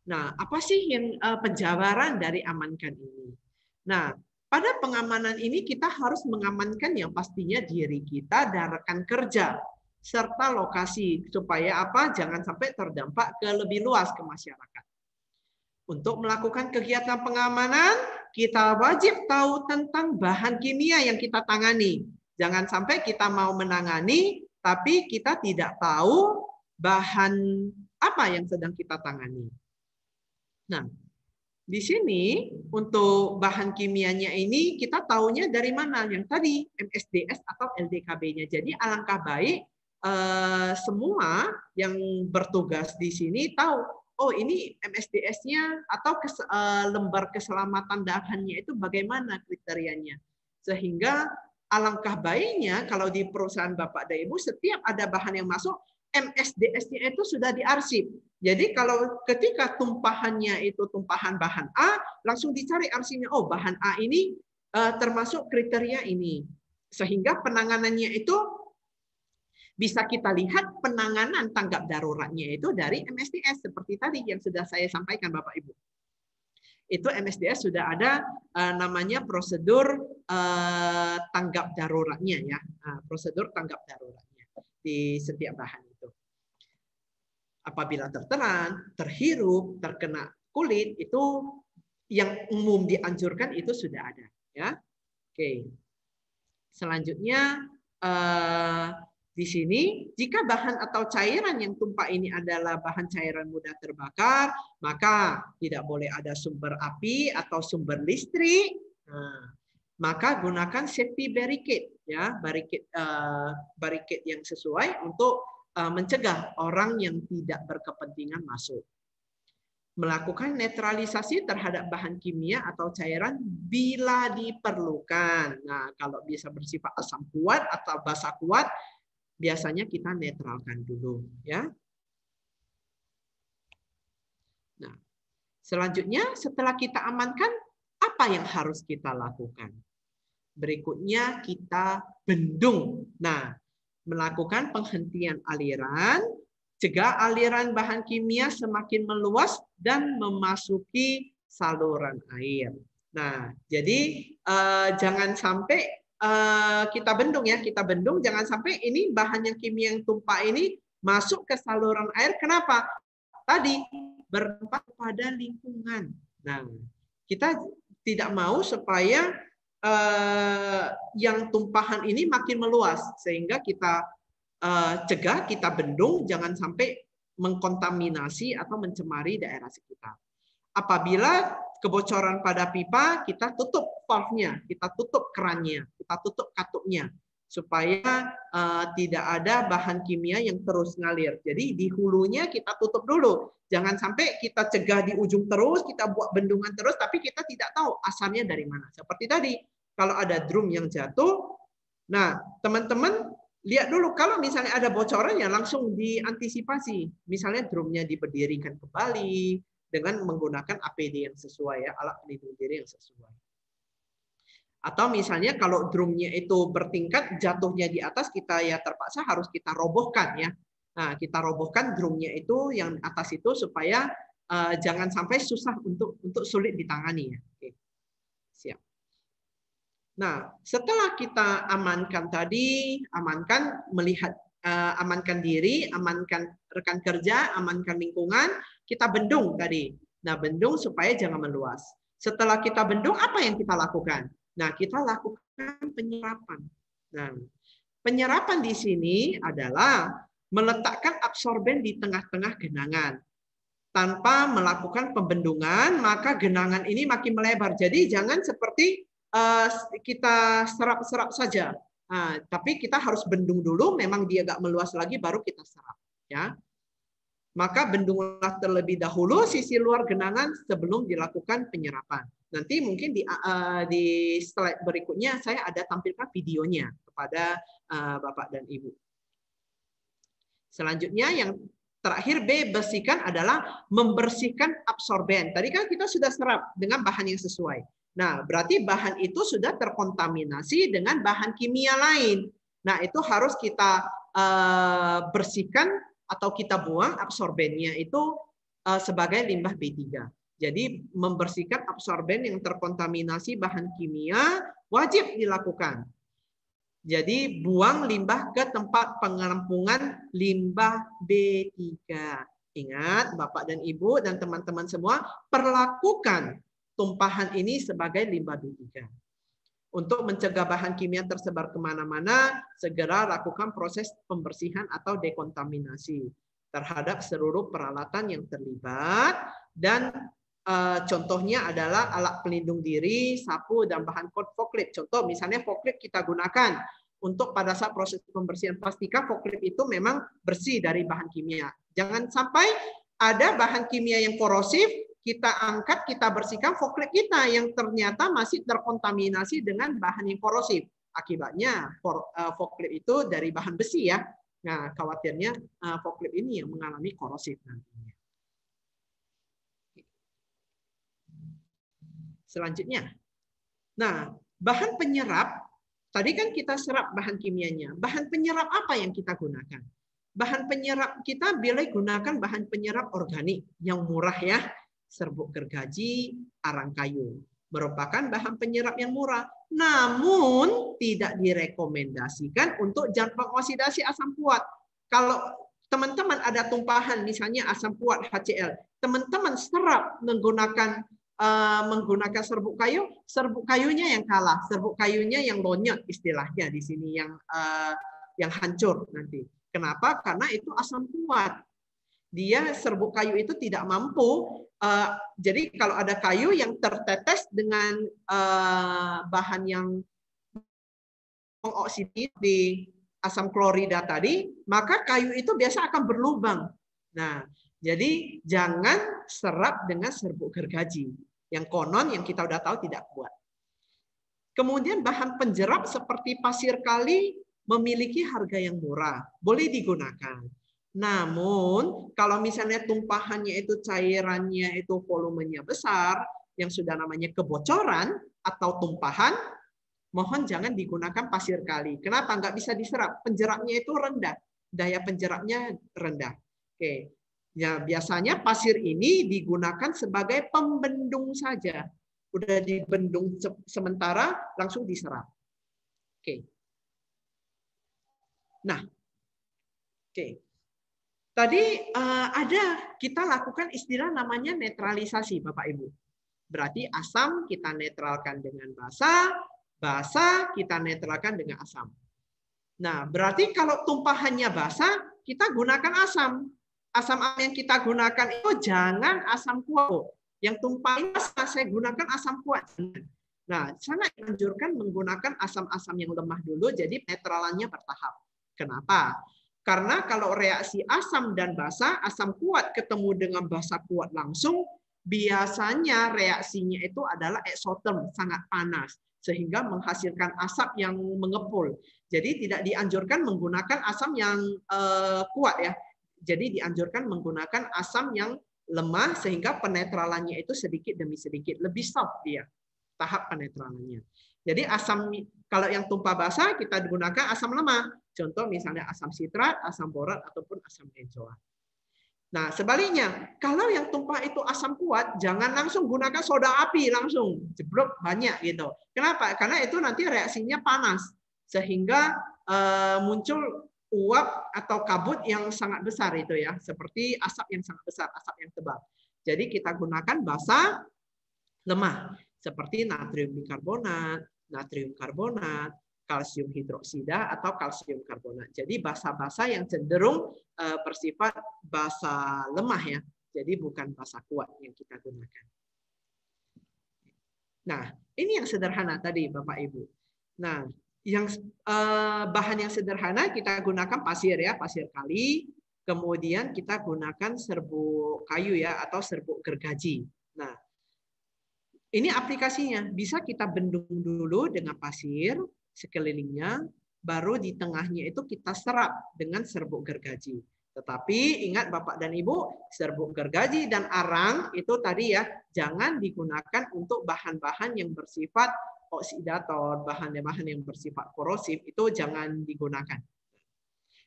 Nah, apa sih yang penjabaran dari amankan ini? Nah, pada pengamanan ini kita harus mengamankan yang pastinya diri kita dan rekan kerja serta lokasi supaya apa? Jangan sampai terdampak ke lebih luas ke masyarakat. Untuk melakukan kegiatan pengamanan, kita wajib tahu tentang bahan kimia yang kita tangani. Jangan sampai kita mau menangani, tapi kita tidak tahu bahan apa yang sedang kita tangani. Nah, di sini untuk bahan kimianya ini kita taunya dari mana? Yang tadi MSDS atau LDKB-nya. Jadi alangkah baik semua yang bertugas di sini tahu, oh ini MSDS-nya atau lembar keselamatan bahannya itu bagaimana kriterianya. Sehingga alangkah baiknya kalau di perusahaan Bapak dan Ibu setiap ada bahan yang masuk, MSDS-nya itu sudah diarsip. Jadi kalau ketika tumpahannya itu tumpahan bahan A, langsung dicari arsipnya, oh bahan A ini termasuk kriteria ini. Sehingga penanganannya itu bisa kita lihat penanganan tanggap daruratnya itu dari MSDS seperti tadi yang sudah saya sampaikan Bapak Ibu. Itu MSDS sudah ada namanya prosedur tanggap daruratnya ya, prosedur tanggap daruratnya di setiap bahan itu. Apabila tertelan, terhirup, terkena kulit itu yang umum dianjurkan itu sudah ada ya. Oke. Selanjutnya di sini, jika bahan atau cairan yang tumpah ini adalah bahan cairan mudah terbakar, maka tidak boleh ada sumber api atau sumber listrik. Nah, maka gunakan safety barricade, ya, barricade yang sesuai untuk mencegah orang yang tidak berkepentingan masuk. Melakukan netralisasi terhadap bahan kimia atau cairan bila diperlukan. Nah, kalau bisa bersifat asam kuat atau basa kuat, biasanya kita netralkan dulu, ya. Nah, selanjutnya setelah kita amankan, apa yang harus kita lakukan? Berikutnya kita bendung. Nah, melakukan penghentian aliran, cegah aliran bahan kimia semakin meluas dan memasuki saluran air. Nah, jadi jangan sampai kita bendung ya, kita bendung jangan sampai ini bahan yang kimia yang tumpah ini masuk ke saluran air. Kenapa? Tadi berdampak pada lingkungan. Nah, kita tidak mau supaya yang tumpahan ini makin meluas, sehingga kita cegah, kita bendung, jangan sampai mengkontaminasi atau mencemari daerah sekitar. Apabila kebocoran pada pipa, kita tutup valve-nya, kita tutup kerannya, kita tutup katupnya, supaya tidak ada bahan kimia yang terus ngalir. Jadi di hulunya kita tutup dulu. Jangan sampai kita cegah di ujung terus, kita buat bendungan terus, tapi kita tidak tahu asalnya dari mana. Seperti tadi, kalau ada drum yang jatuh, nah teman-teman lihat dulu, kalau misalnya ada bocoran ya langsung diantisipasi. Misalnya drumnya diberdirikan kembali dengan menggunakan APD yang sesuai, ya, alat pelindung diri yang sesuai. Atau misalnya kalau drumnya itu bertingkat, jatuhnya di atas, kita ya terpaksa harus kita robohkan, ya. Nah, kita robohkan drumnya itu yang atas itu supaya jangan sampai susah untuk sulit ditangani, ya. Oke. Siap. Nah, setelah kita amankan tadi, amankan diri, amankan rekan kerja, amankan lingkungan, kita bendung tadi. Nah, bendung supaya jangan meluas. Setelah kita bendung, apa yang kita lakukan? Nah, kita lakukan penyerapan. Nah, penyerapan di sini adalah meletakkan absorben di tengah-tengah genangan. Tanpa melakukan pembendungan, maka genangan ini makin melebar. Jadi jangan seperti kita serap-serap saja. Nah, tapi kita harus bendung dulu, memang dia agak meluas lagi, baru kita serap. Ya. Maka bendunglah terlebih dahulu sisi luar genangan sebelum dilakukan penyerapan. Nanti mungkin di slide berikutnya saya ada tampilkan videonya kepada Bapak dan Ibu. Selanjutnya yang terakhir B, bersihkan, adalah membersihkan absorben. Tadi kan kita sudah serap dengan bahan yang sesuai. Nah, berarti bahan itu sudah terkontaminasi dengan bahan kimia lain. Nah, itu harus kita bersihkan atau kita buang absorbennya itu sebagai limbah B3. Jadi, membersihkan absorben yang terkontaminasi bahan kimia wajib dilakukan. Jadi, buang limbah ke tempat penampungan limbah B3. Ingat, Bapak dan Ibu dan teman-teman semua, perlakukan tumpahan ini sebagai limbah B3. Untuk mencegah bahan kimia tersebar kemana-mana, segera lakukan proses pembersihan atau dekontaminasi terhadap seluruh peralatan yang terlibat. Dan contohnya adalah alat pelindung diri, sapu, dan bahan forklift. Contoh misalnya forklift kita gunakan untuk pada saat proses pembersihan, pastikan forklift itu memang bersih dari bahan kimia. Jangan sampai ada bahan kimia yang korosif, kita angkat, kita bersihkan forklift kita yang ternyata masih terkontaminasi dengan bahan yang korosif. Akibatnya forklift itu dari bahan besi, ya. Nah, khawatirnya forklift ini yang mengalami korosif nantinya. Selanjutnya. Nah, bahan penyerap, tadi kan kita serap bahan kimianya. Bahan penyerap apa yang kita gunakan? Bahan penyerap kita boleh gunakan bahan penyerap organik yang murah, ya. Serbuk gergaji, arang kayu. Merupakan bahan penyerap yang murah. Namun tidak direkomendasikan untuk zat pengoksidasi asam puat. Kalau teman-teman ada tumpahan misalnya asam puat HCl, teman-teman serap menggunakan serbuk kayu, serbuk kayunya yang kalah, serbuk kayunya yang lonyot istilahnya di sini, yang hancur nanti. Kenapa? Karena itu asam puat. Dia serbuk kayu itu tidak mampu. Jadi kalau ada kayu yang tertetes dengan bahan yang mengoksidir di asam klorida tadi, maka kayu itu biasa akan berlubang. Nah, jadi jangan serap dengan serbuk gergaji yang konon yang kita udah tahu tidak kuat. Kemudian bahan penjerap seperti pasir kali memiliki harga yang murah, boleh digunakan. Namun, kalau misalnya tumpahannya itu cairannya itu volumenya besar, yang sudah namanya kebocoran atau tumpahan, mohon jangan digunakan pasir kali. Kenapa? Nggak bisa diserap. Penjerapnya itu rendah. Daya penjerapnya rendah. Oke. Ya, biasanya pasir ini digunakan sebagai pembendung saja. Udah dibendung sementara, langsung diserap. Oke. Nah, oke. Tadi kita lakukan istilah namanya netralisasi, Bapak Ibu. Berarti asam kita netralkan dengan basa, basa kita netralkan dengan asam. Nah, berarti kalau tumpahannya basa, kita gunakan asam. Asam yang kita gunakan itu jangan asam kuat. Yang tumpahin basa, saya gunakan asam kuat. Nah, sangat dianjurkan menggunakan asam-asam yang lemah dulu, jadi netralannya bertahap. Kenapa? Karena kalau reaksi asam dan basa, asam kuat ketemu dengan basa kuat langsung, biasanya reaksinya itu adalah eksoterm, sangat panas, sehingga menghasilkan asap yang mengepul. Jadi tidak dianjurkan menggunakan asam yang kuat ya. Jadi dianjurkan menggunakan asam yang lemah sehingga penetralannya itu sedikit demi sedikit, lebih soft dia tahap penetralannya. Jadi asam kalau yang tumpah basah kita gunakan asam lemah. Contoh misalnya asam sitrat, asam borat ataupun asam benzoat. Nah, sebaliknya, kalau yang tumpah itu asam kuat, jangan langsung gunakan soda api langsung, jeblok banyak gitu. Kenapa? Karena itu nanti reaksinya panas, sehingga muncul uap atau kabut yang sangat besar itu ya, seperti asap yang sangat besar, asap yang tebal. Jadi kita gunakan basa lemah, seperti natrium bikarbonat, natrium karbonat, kalsium hidroksida atau kalsium karbonat. Jadi basa-basa yang cenderung bersifat basa lemah ya. Jadi bukan basa kuat yang kita gunakan. Nah, ini yang sederhana tadi Bapak Ibu. Nah, yang bahan yang sederhana kita gunakan pasir ya, pasir kali. Kemudian kita gunakan serbuk kayu ya atau serbuk gergaji. Nah, ini aplikasinya. Bisa kita bendung dulu dengan pasir sekelilingnya, baru di tengahnya itu kita serap dengan serbuk gergaji. Tetapi ingat Bapak dan Ibu, serbuk gergaji dan arang itu tadi ya, jangan digunakan untuk bahan-bahan yang bersifat oksidator, bahan-bahan yang bersifat korosif, itu jangan digunakan.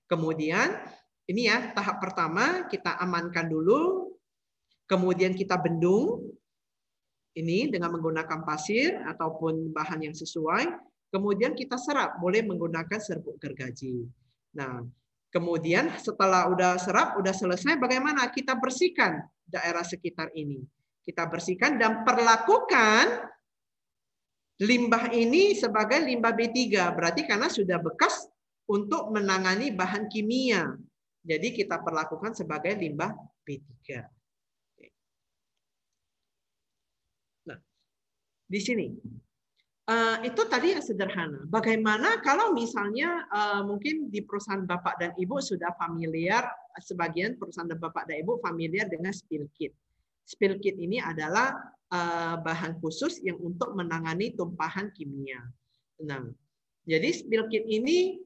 Kemudian, ini ya, tahap pertama kita amankan dulu, kemudian kita bendung, ini dengan menggunakan pasir ataupun bahan yang sesuai. Kemudian kita serap, boleh menggunakan serbuk gergaji. Nah, kemudian setelah udah serap, udah selesai, bagaimana? Kita bersihkan daerah sekitar ini. Kita bersihkan dan perlakukan limbah ini sebagai limbah B3. Berarti karena sudah bekas untuk menangani bahan kimia. Jadi kita perlakukan sebagai limbah B3. Nah, di sini. Itu tadi yang sederhana. Bagaimana kalau misalnya mungkin di perusahaan Bapak dan Ibu sudah familiar, sebagian perusahaan Bapak dan Ibu familiar dengan spill kit. Spill kit ini adalah bahan khusus yang untuk menangani tumpahan kimia. Nah, jadi spill kit ini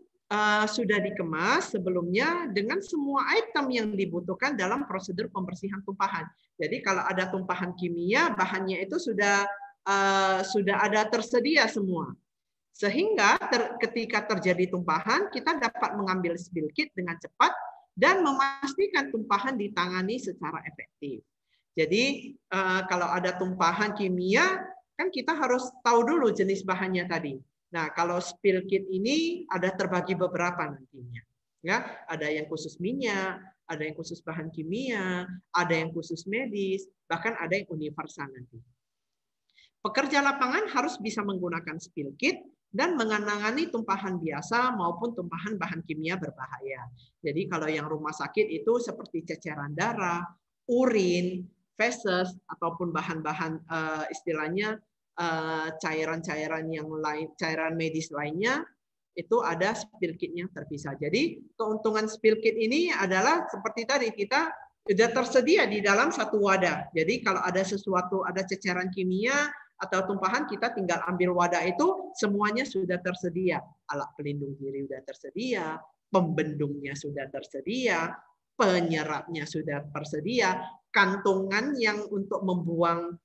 sudah dikemas sebelumnya dengan semua item yang dibutuhkan dalam prosedur pembersihan tumpahan. Jadi kalau ada tumpahan kimia, bahannya itu sudah ada tersedia semua. Sehingga ketika terjadi tumpahan, kita dapat mengambil spill kit dengan cepat dan memastikan tumpahan ditangani secara efektif. Jadi kalau ada tumpahan kimia, kan kita harus tahu dulu jenis bahannya tadi. Nah, kalau spill kit ini ada terbagi beberapa nantinya. Ya, ada yang khusus minyak, ada yang khusus bahan kimia, ada yang khusus medis, bahkan ada yang universal nanti. Pekerja lapangan harus bisa menggunakan spill kit dan menangani tumpahan biasa maupun tumpahan bahan kimia berbahaya. Jadi kalau yang rumah sakit itu seperti ceceran darah, urin, feses, ataupun bahan-bahan istilahnya cairan-cairan yang lain, cairan medis lainnya, itu ada spill kitnya terpisah. Jadi keuntungan spill kit ini adalah seperti tadi, kita sudah tersedia di dalam satu wadah. Jadi kalau ada sesuatu, ada ceceran kimia atau tumpahan, kita tinggal ambil wadah itu, semuanya sudah tersedia. Alat pelindung diri sudah tersedia, pembendungnya sudah tersedia, penyerapnya sudah tersedia, kantongan yang untuk membuang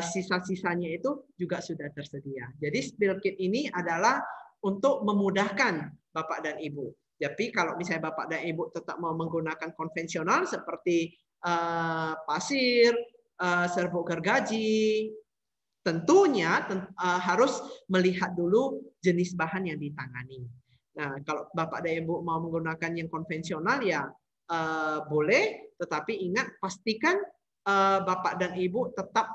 sisa-sisanya itu juga sudah tersedia. Jadi spill kit ini adalah untuk memudahkan Bapak dan Ibu. Tapi kalau misalnya Bapak dan Ibu tetap mau menggunakan konvensional seperti pasir, serbuk gergaji, tentunya harus melihat dulu jenis bahan yang ditangani. Nah, kalau Bapak dan Ibu mau menggunakan yang konvensional ya boleh, tetapi ingat pastikan Bapak dan Ibu tetap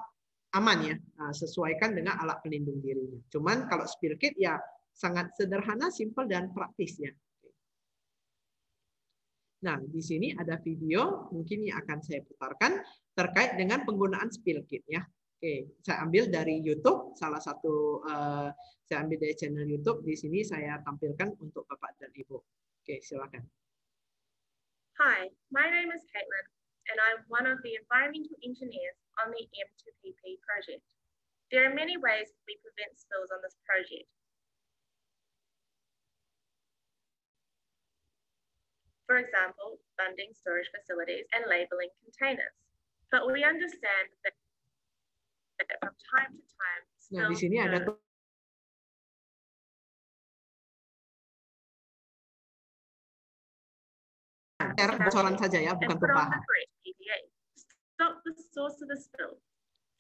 aman ya, sesuaikan dengan alat pelindung dirinya. Cuman kalau spill kit ya sangat sederhana, simpel dan praktis ya. Nah, di sini ada video mungkin yang akan saya putarkan terkait dengan penggunaan spill kit ya. Oke, saya ambil dari YouTube, salah satu saya ambil dari channel YouTube. Di sini saya tampilkan untuk Bapak dan Ibu. Oke, silakan. Hi, my name is Caitlin, and I'm one of the environmental engineers on the M2PP project. There are many ways we prevent spills on this project. For example, funding storage facilities and labeling containers. But we understand that from time to time, Nah, di sini ada kebocoran saja ya, bukan tumpahan. Stop the source of the spill.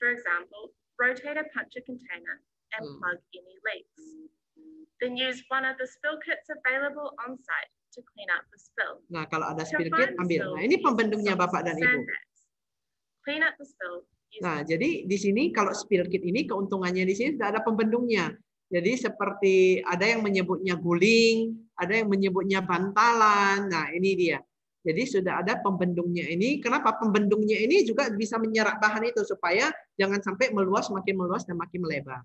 For example, rotate a puncture container and plug any leaks. Then use one of the spill kits available on site to clean up the spill. Nah, kalau ada spill kit, ambil. Nah, ini pembendungnya Bapak dan Ibu. Clean up the spill. Nah, jadi di sini kalau spill kit ini keuntungannya di sini sudah ada pembendungnya. Jadi seperti ada yang menyebutnya guling, ada yang menyebutnya bantalan. Nah, ini dia. Jadi sudah ada pembendungnya ini. Kenapa? Pembendungnya ini juga bisa menyerap bahan itu supaya jangan sampai meluas, makin meluas dan makin melebar.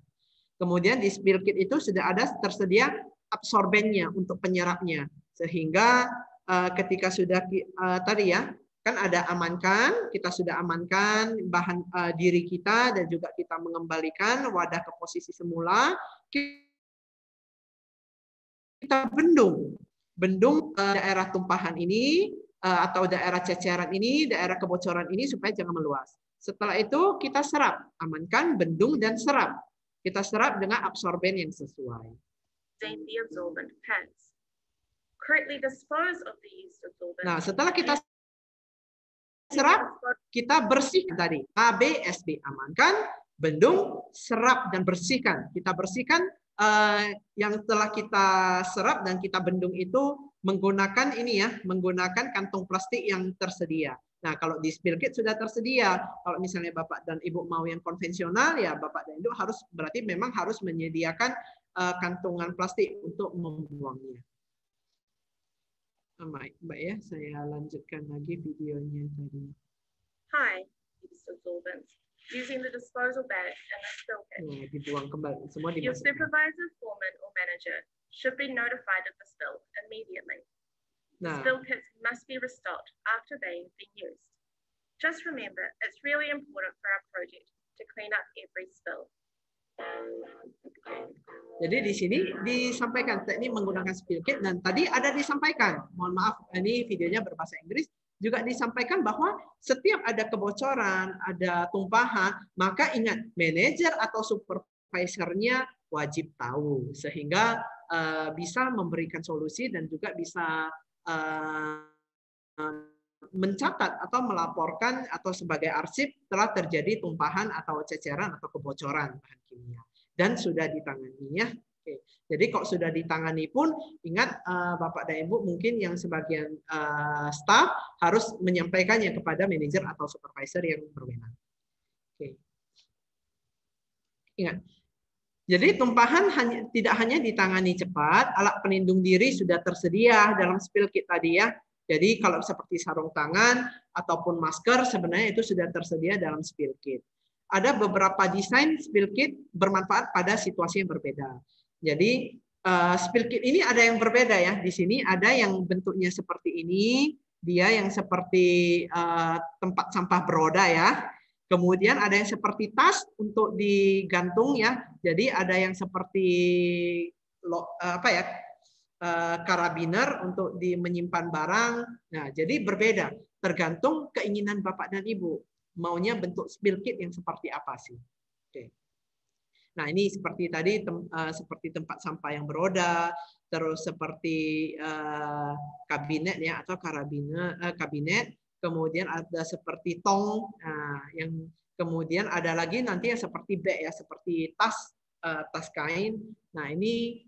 Kemudian di spill kit itu sudah ada tersedia absorbennya untuk penyerapnya. Sehingga ketika sudah tadi ya, kan ada amankan, kita sudah amankan bahan diri kita dan juga kita mengembalikan wadah ke posisi semula. Kita bendung daerah tumpahan ini atau daerah ceceran ini, daerah kebocoran ini supaya jangan meluas. Setelah itu kita serap, amankan, bendung dan serap. Kita serap dengan absorben yang sesuai. Nah, setelah kita serap, kita bersihkan tadi. ABSB, amankan, bendung, serap dan bersihkan. Kita bersihkan yang telah kita serap dan kita bendung itu menggunakan ini ya, menggunakan kantong plastik yang tersedia. Nah, kalau di spill kit sudah tersedia. Kalau misalnya Bapak dan Ibu mau yang konvensional, ya Bapak dan Ibu harus berarti memang harus menyediakan kantongan plastik untuk membuangnya. Baik ya, saya lanjutkan lagi videonya tadi. Hi, absorbents. Using the disposal bag and the spill kit. Dibuang kembali, semua Your supervisor, foreman, or manager should be notified of the spill immediately. Nah, spill kits must be restocked after they've been used. Just remember, it's really important for our project to clean up every spill. Jadi di sini disampaikan teknik menggunakan spill kit dan tadi ada disampaikan. Mohon maaf, ini videonya berbahasa Inggris. Juga disampaikan bahwa setiap ada kebocoran, ada tumpahan, maka ingat manajer atau supervisornya wajib tahu sehingga bisa memberikan solusi dan juga bisa mencatat atau melaporkan atau sebagai arsip telah terjadi tumpahan atau ceceran atau kebocoran bahan kimia dan sudah ditangani ya. Oke. Jadi kok sudah ditangani pun ingat Bapak dan Ibu mungkin yang sebagian staf harus menyampaikannya kepada manajer atau supervisor yang berwenang. Oke. Ingat. Jadi tumpahan tidak hanya ditangani cepat, alat pelindung diri sudah tersedia dalam spill kit tadi ya. Jadi kalau seperti sarung tangan ataupun masker sebenarnya itu sudah tersedia dalam spill kit. Ada beberapa desain spill kit bermanfaat pada situasi yang berbeda. Jadi spill kit ini ada yang berbeda ya. Di sini ada yang bentuknya seperti ini, dia yang seperti tempat sampah beroda ya. Kemudian ada yang seperti tas untuk digantung ya. Jadi ada yang seperti karabiner untuk menyimpan barang. Nah, jadi berbeda tergantung keinginan Bapak dan Ibu. Maunya bentuk spill kit yang seperti apa sih? Oke. Nah, ini seperti tadi seperti tempat sampah yang beroda, terus seperti kabinet ya atau kabinet, kemudian ada seperti tong, yang kemudian ada lagi nanti yang seperti bag ya, seperti tas kain. Nah, ini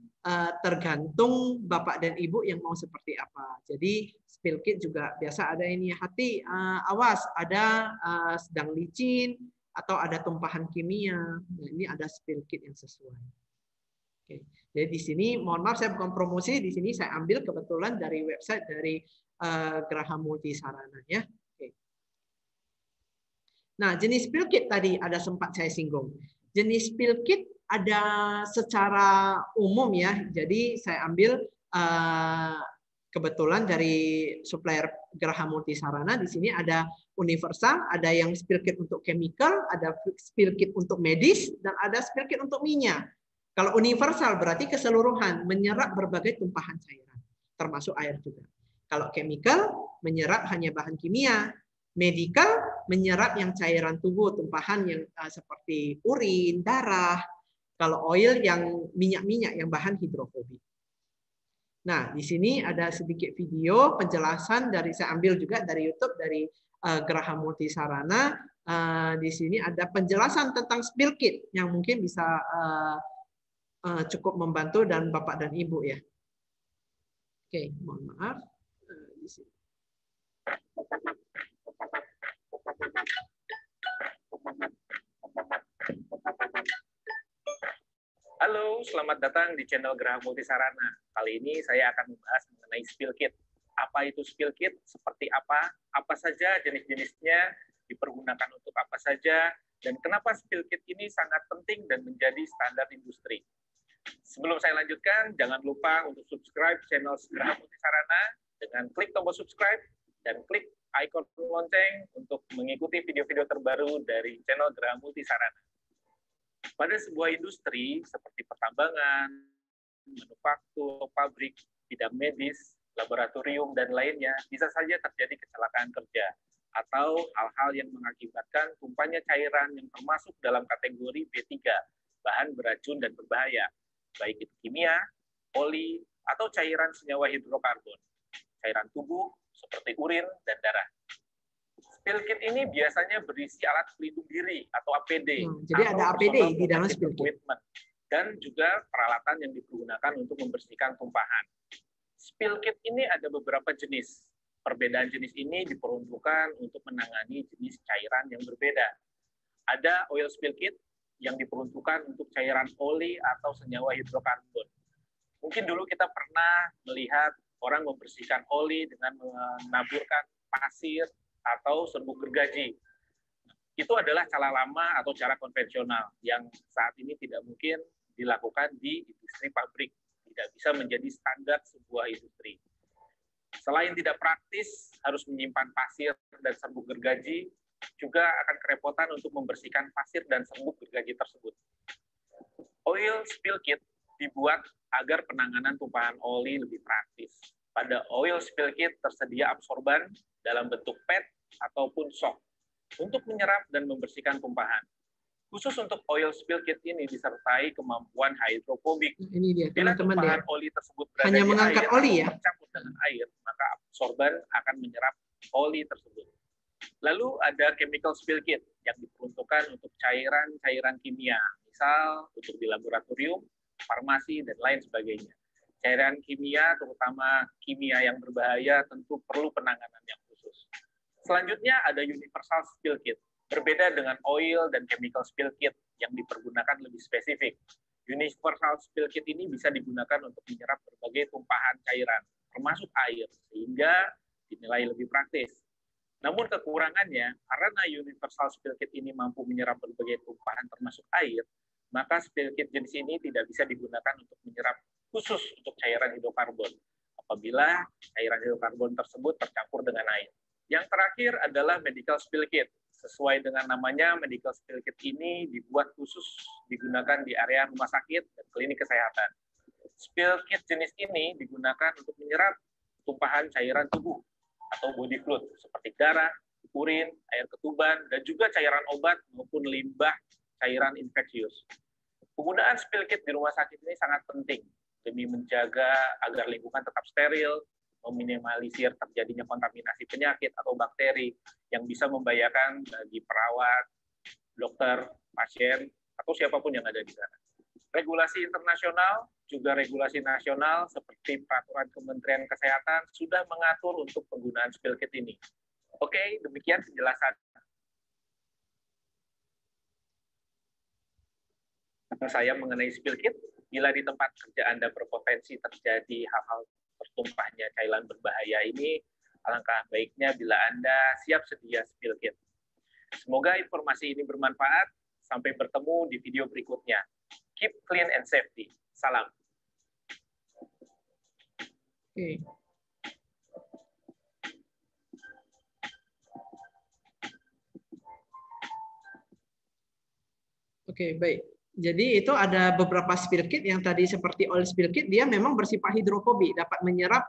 tergantung Bapak dan Ibu yang mau seperti apa. Jadi spill kit juga biasa ada ini, hati awas ada sedang licin atau ada tumpahan kimia. Nah, ini ada spill kit yang sesuai. Oke. Jadi di sini mohon maaf saya bukan promosi, di sini saya ambil kebetulan dari website dari Geraha Multisarana ya. Oke. Nah, jenis spill kit tadi ada sempat saya singgung. Jenis spill kit ada secara umum ya. Jadi saya ambil kebetulan dari supplier Geraha Multisarana di sini ada universal, ada yang spill kit untuk chemical, ada spill kit untuk medis, dan ada spill kit untuk minyak. Kalau universal berarti keseluruhan, menyerap berbagai tumpahan cairan, termasuk air juga. Kalau chemical menyerap hanya bahan kimia, medical menyerap yang cairan tubuh, tumpahan yang seperti urin, darah. Kalau oil yang minyak-minyak yang bahan hidrofobik. Nah, di sini ada sedikit video penjelasan dari saya ambil juga dari YouTube dari Geraha Multisarana. Di sini ada penjelasan tentang spill kit yang mungkin bisa cukup membantu dan Bapak dan Ibu ya. Oke, mohon maaf. Di sini. Halo, selamat datang di channel Geraha Multisarana. Kali ini saya akan membahas mengenai spill kit. Apa itu spill kit? Seperti apa saja jenis-jenisnya, dipergunakan untuk apa saja, dan kenapa spill kit ini sangat penting dan menjadi standar industri. Sebelum saya lanjutkan, jangan lupa untuk subscribe channel Geraha Multisarana dengan klik tombol subscribe dan klik icon lonceng untuk mengikuti video-video terbaru dari channel Geraha Multisarana. Pada sebuah industri seperti pertambangan, manufaktur, pabrik, bidang medis, laboratorium, dan lainnya, bisa saja terjadi kecelakaan kerja atau hal-hal yang mengakibatkan tumpahnya cairan yang termasuk dalam kategori B3, bahan beracun dan berbahaya, baik itu kimia, oli, atau cairan senyawa hidrokarbon, cairan tubuh seperti urin dan darah. Spill kit ini biasanya berisi alat pelindung diri atau APD. Jadi ada APD di dalam spill kit. Dan juga peralatan yang digunakan untuk membersihkan tumpahan. Spill kit ini ada beberapa jenis. Perbedaan jenis ini diperuntukkan untuk menangani jenis cairan yang berbeda. Ada oil spill kit yang diperuntukkan untuk cairan oli atau senyawa hidrokarbon. Mungkin dulu kita pernah melihat orang membersihkan oli dengan menaburkan pasir atau serbuk gergaji. Itu adalah cara lama atau cara konvensional yang saat ini tidak mungkin dilakukan di industri pabrik. Tidak bisa menjadi standar sebuah industri. Selain tidak praktis, harus menyimpan pasir dan serbuk gergaji, juga akan kerepotan untuk membersihkan pasir dan serbuk gergaji tersebut. Oil spill kit dibuat agar penanganan tumpahan oli lebih praktis. Pada oil spill kit tersedia absorban dalam bentuk PET ataupun shock untuk menyerap dan membersihkan tumpahan. Khusus untuk oil spill kit ini disertai kemampuan hidrofobik. Ini dia, bila tumpahan oli tersebut berada hanya di mengangkat air oli atau ya, bercampur dengan air, maka absorban akan menyerap oli tersebut. Lalu ada chemical spill kit yang diperuntukkan untuk cairan-cairan kimia, misal untuk di laboratorium, farmasi, dan lain sebagainya. Cairan kimia, terutama kimia yang berbahaya, tentu perlu penanganan yang khusus. Selanjutnya ada universal spill kit. Berbeda dengan oil dan chemical spill kit yang dipergunakan lebih spesifik. Universal spill kit ini bisa digunakan untuk menyerap berbagai tumpahan cairan, termasuk air, sehingga dinilai lebih praktis. Namun kekurangannya, karena universal spill kit ini mampu menyerap berbagai tumpahan termasuk air, maka spill kit jenis ini tidak bisa digunakan untuk menyerap khusus untuk cairan hidrokarbon, apabila cairan hidrokarbon tersebut tercampur dengan air. Yang terakhir adalah medical spill kit. Sesuai dengan namanya, medical spill kit ini dibuat khusus digunakan di area rumah sakit dan klinik kesehatan. Spill kit jenis ini digunakan untuk menyerap tumpahan cairan tubuh atau body fluid seperti darah, urin, air ketuban, dan juga cairan obat maupun limbah cairan infeksius. Penggunaan spill kit di rumah sakit ini sangat penting demi menjaga agar lingkungan tetap steril, meminimalisir terjadinya kontaminasi penyakit atau bakteri yang bisa membahayakan bagi perawat, dokter, pasien, atau siapapun yang ada di sana. Regulasi internasional, juga regulasi nasional seperti peraturan Kementerian Kesehatan sudah mengatur untuk penggunaan spill kit ini. Oke, demikian penjelasan saya mengenai spill kit. Bila di tempat kerja Anda berpotensi terjadi hal-hal tertumpahnya cairan berbahaya ini, alangkah baiknya bila Anda siap sedia spill kit. Semoga informasi ini bermanfaat. Sampai bertemu di video berikutnya. Keep clean and safety. Salam. Oke. Oke, baik. Jadi itu ada beberapa spill kit yang tadi seperti oil spill kit, dia memang bersifat hidrofobik, dapat menyerap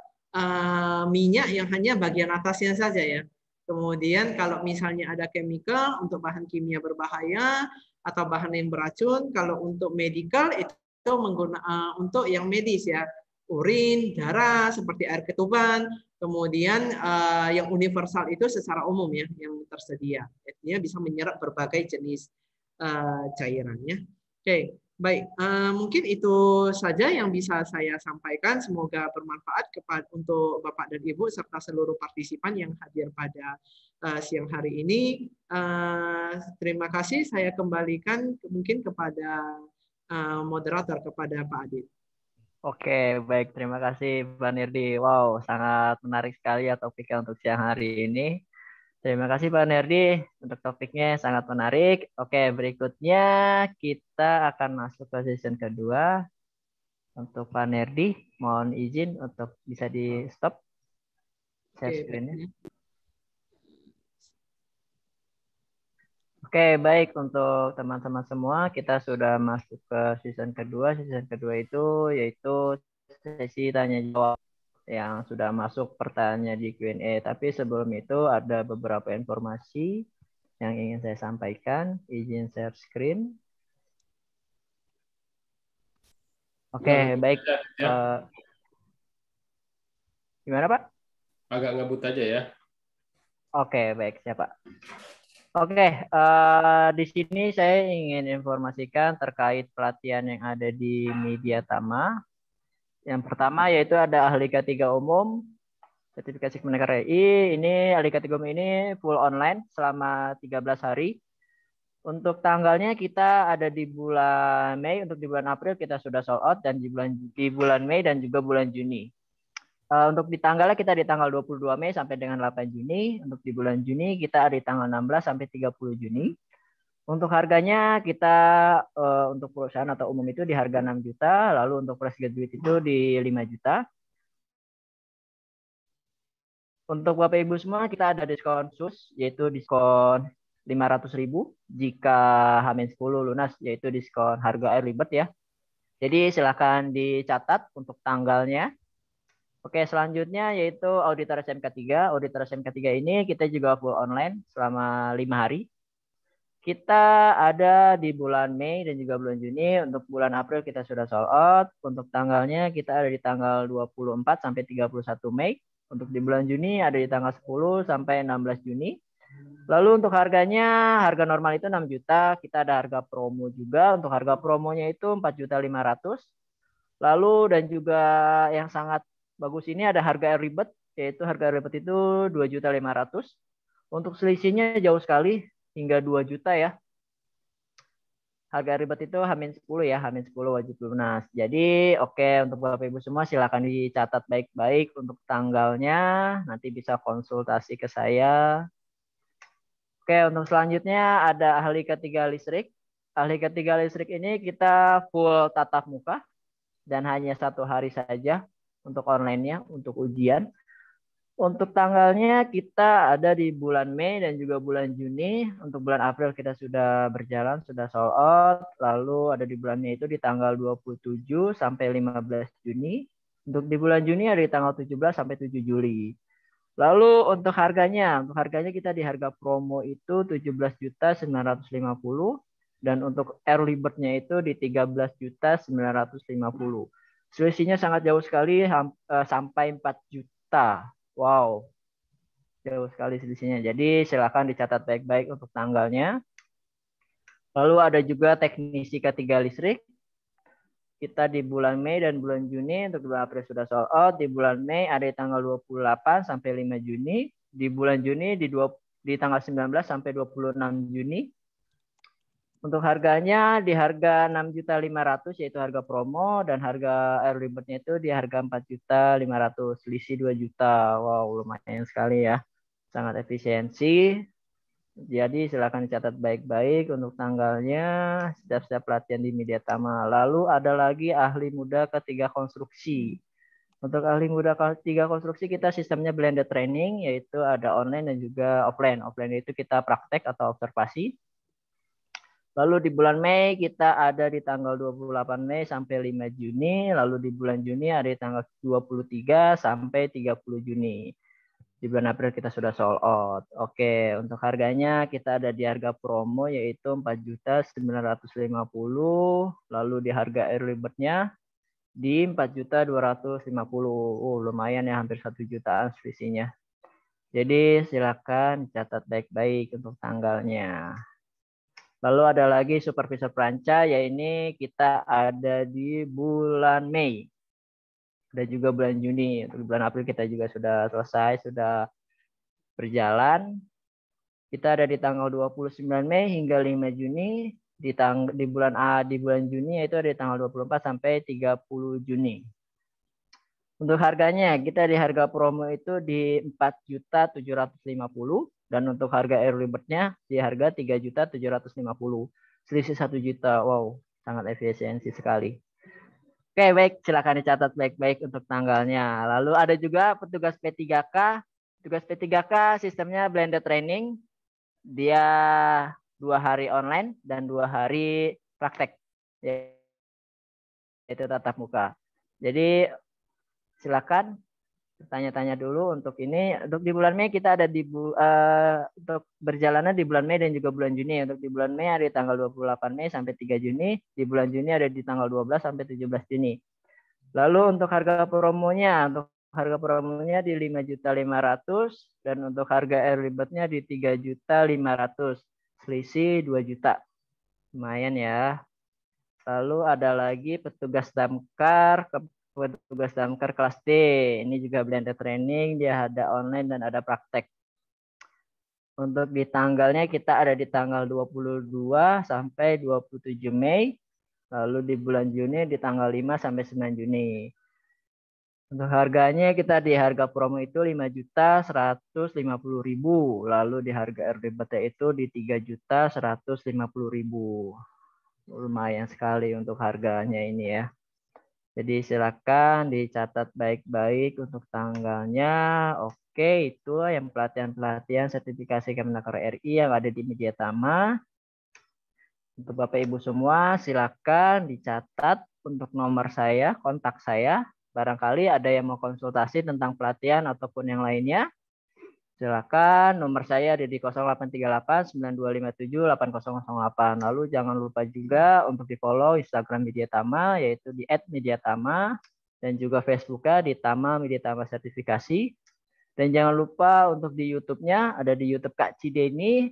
minyak yang hanya bagian atasnya saja ya. Kemudian kalau misalnya ada chemical untuk bahan kimia berbahaya atau bahan yang beracun, kalau untuk medical itu menggunakan untuk yang medis ya, urin, darah seperti air ketuban, kemudian yang universal itu secara umum ya yang tersedia. Artinya bisa menyerap berbagai jenis cairannya. Oke, baik. Mungkin itu saja yang bisa saya sampaikan. Semoga bermanfaat untuk Bapak dan Ibu serta seluruh partisipan yang hadir pada siang hari ini. Terima kasih. Saya kembalikan mungkin kepada moderator, kepada Pak Adit. Oke, baik. Terima kasih, Pak Nirdi. Wow, sangat menarik sekali ya topiknya untuk siang hari ini. Terima kasih Pak Nerdi untuk topiknya sangat menarik. Oke, berikutnya kita akan masuk ke session kedua. Untuk Pak Nerdi, mohon izin untuk bisa di stop share screen-nya. Oke, baik untuk teman-teman semua, kita sudah masuk ke season kedua. Season kedua itu yaitu sesi tanya jawab yang sudah masuk pertanyaan di Q&A. Tapi sebelum itu ada beberapa informasi yang ingin saya sampaikan. Izin share screen. Oke, baik. Ya. Gimana Pak? Agak ngebut aja ya. Oke, baik. Siap Pak. Oke, di sini saya ingin informasikan terkait pelatihan yang ada di Media Tama. Yang pertama yaitu ada ahli K3 umum, sertifikasi Kementerian RI. Ini ahli K3 umum ini full online selama 13 hari. Untuk tanggalnya kita ada di bulan Mei, untuk di bulan April kita sudah sold out, dan di bulan Mei dan juga bulan Juni. Untuk di tanggalnya kita di tanggal 22 Mei sampai dengan 8 Juni. Untuk di bulan Juni kita ada di tanggal 16 sampai 30 Juni. Untuk harganya kita untuk perusahaan atau umum itu di harga 6 juta, lalu untuk fresh graduate itu di 5 juta. Untuk Bapak Ibu semua kita ada diskon khusus, yaitu diskon 500.000 jika H-10 lunas, yaitu diskon harga early bird ya. Jadi silakan dicatat untuk tanggalnya. Oke, selanjutnya yaitu auditor SMK3. Auditor SMK3 ini kita juga full online selama 5 hari. Kita ada di bulan Mei dan juga bulan Juni. Untuk bulan April kita sudah sold out. Untuk tanggalnya kita ada di tanggal 24 sampai 31 Mei. Untuk di bulan Juni ada di tanggal 10 sampai 16 Juni. Lalu untuk harganya, harga normal itu 6 juta. Kita ada harga promo juga. Untuk harga promonya itu 4.500.000. Lalu dan juga yang sangat bagus ini ada harga early bird, yaitu harga early bird itu 2.500.000. Untuk selisihnya jauh sekali, hingga 2 juta ya. Harga ribet itu H-10 ya, H-10 wajib lunas. Jadi oke, untuk Bapak Ibu semua silakan dicatat baik-baik untuk tanggalnya, nanti bisa konsultasi ke saya. Oke, untuk selanjutnya ada ahli K3 listrik. Ahli K3 listrik ini kita full tatap muka dan hanya 1 hari saja untuk online-nya, untuk ujian. Untuk tanggalnya kita ada di bulan Mei dan juga bulan Juni. Untuk bulan April kita sudah berjalan, sudah sold out. Lalu ada di bulan Mei itu di tanggal 27 sampai 15 Juni. Untuk di bulan Juni ada di tanggal 17 sampai 7 Juli. Lalu untuk harganya kita di harga promo itu 17.950, dan untuk early bird-nya itu di 13.950. Selisihnya sangat jauh sekali, sampai 4 juta. Wow, jauh sekali selisihnya. Jadi silakan dicatat baik-baik untuk tanggalnya. Lalu ada juga teknisi K3 listrik. kita di bulan Mei dan bulan Juni. Untuk bulan April sudah sold out. Di bulan Mei ada di tanggal 28 sampai 5 Juni. Di bulan Juni di tanggal 19 sampai 26 Juni. Untuk harganya di harga 6.500.000 yaitu harga promo, dan harga early bird-nya itu di harga 4.500.000, selisih 2 juta. Wow, lumayan sekali ya. Sangat efisiensi. Jadi silakan dicatat baik-baik untuk tanggalnya, setiap pelatihan di Mediatama. Lalu ada lagi ahli muda ketiga konstruksi. Untuk ahli muda ketiga konstruksi kita sistemnya blended training, yaitu ada online dan juga offline. Offline itu kita praktek atau observasi. Lalu di bulan Mei kita ada di tanggal 28 Mei sampai 5 Juni. Lalu di bulan Juni ada di tanggal 23 sampai 30 Juni. Di bulan April kita sudah sold out. Oke, untuk harganya kita ada di harga promo yaitu 4.950.000. Lalu di harga early bird-nya di 4.250.000. Lumayan ya, hampir 1 jutaan selisihnya. Jadi silakan catat baik-baik untuk tanggalnya. Lalu ada lagi supervisor peranca, yaitu kita ada di bulan Mei. Dan juga bulan Juni. Untuk bulan April kita juga sudah selesai, sudah berjalan. Kita ada di tanggal 29 Mei hingga 5 Juni. Di bulan Juni yaitu ada di tanggal 24 sampai 30 Juni. Untuk harganya kita di harga promo itu di 4.750.000. Dan untuk harga early bird-nya di harga 3.750.000. Selisih 1 juta. Wow, sangat efisiensi sekali. Oke, baik. Silakan dicatat baik-baik untuk tanggalnya. Lalu ada juga petugas P3K. Petugas P3K sistemnya blended training. Dia 2 hari online dan 2 hari praktek. Yaitu tatap muka. Jadi silakan tanya-tanya dulu untuk ini. Untuk di bulan Mei kita ada untuk berjalannya di bulan Mei dan juga bulan Juni. Untuk di bulan Mei ada di tanggal 28 Mei sampai 3 Juni. Di bulan Juni ada di tanggal 12 sampai 17 Juni. Lalu untuk harga promonya di 5.500.000 dan untuk harga early bird-nya di 3.500.000. Selisih 2 juta. Lumayan ya. Lalu ada lagi petugas damkar kelas D. Ini juga blended training, dia ada online dan ada praktek. Untuk di tanggalnya kita ada di tanggal 22 sampai 27 Mei. Lalu di bulan Juni di tanggal 5 sampai 9 Juni. Untuk harganya kita di harga promo itu 5.150.000. Lalu di harga early bird itu di 3.150.000. Lumayan sekali untuk harganya ini ya. Jadi silakan dicatat baik-baik untuk tanggalnya. Oke, itulah yang pelatihan-pelatihan sertifikasi Kemenaker RI yang ada di Mediatama. Untuk Bapak Ibu semua, silakan dicatat untuk nomor saya, kontak saya. Barangkali ada yang mau konsultasi tentang pelatihan ataupun yang lainnya. Silakan, nomor saya ada di 0838 9257 8008. Lalu jangan lupa juga untuk di-follow Instagram Mediatama yaitu di @mediatama dan juga Facebooknya di Tama Mediatama Sertifikasi. Dan jangan lupa untuk di YouTube-nya ada di YouTube Kak Cideni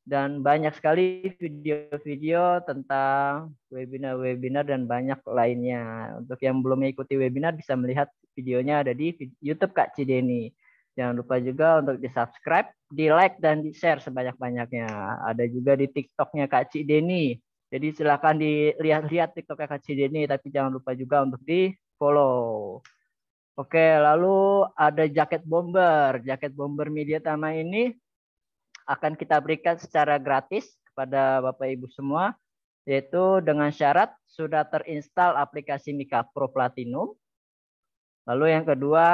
dan banyak sekali video-video tentang webinar-webinar dan banyak lainnya. Untuk yang belum mengikuti webinar bisa melihat videonya ada di YouTube Kak Cideni. Jangan lupa juga untuk di-subscribe, di-like, dan di-share sebanyak-banyaknya. Ada juga di TikTok-nya Kak Cideni. Jadi silakan dilihat-lihat TikTok-nya Kak Cideni, tapi jangan lupa juga untuk di-follow. Oke, lalu ada jaket bomber. Jaket bomber Mediatama ini akan kita berikan secara gratis kepada Bapak Ibu semua, yaitu dengan syarat sudah terinstall aplikasi Mika Pro Platinum. Lalu yang kedua,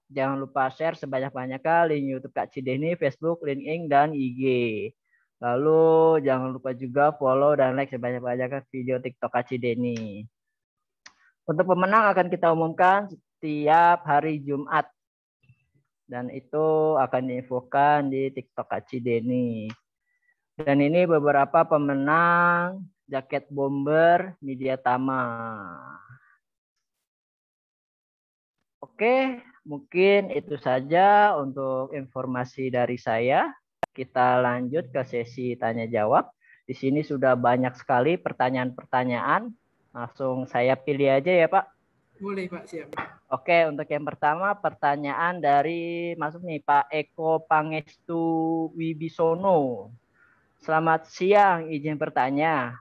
jangan lupa share sebanyak-banyaknya link YouTube Kak Cideni, Facebook, LinkedIn, dan IG. Lalu jangan lupa juga follow dan like sebanyak-banyaknya video TikTok Kak Cideni. Untuk pemenang akan kita umumkan setiap hari Jumat. Dan itu akan diinfokan di TikTok Kak Cideni. Dan ini beberapa pemenang jaket bomber Mediatama. Oke, mungkin itu saja untuk informasi dari saya. Kita lanjut ke sesi tanya jawab. Di sini sudah banyak sekali pertanyaan-pertanyaan. Langsung saya pilih aja ya Pak. Boleh Pak, siap. Oke, untuk yang pertama pertanyaan dari masuk nih Pak Eko Pangestu Wibisono. Selamat siang, izin bertanya.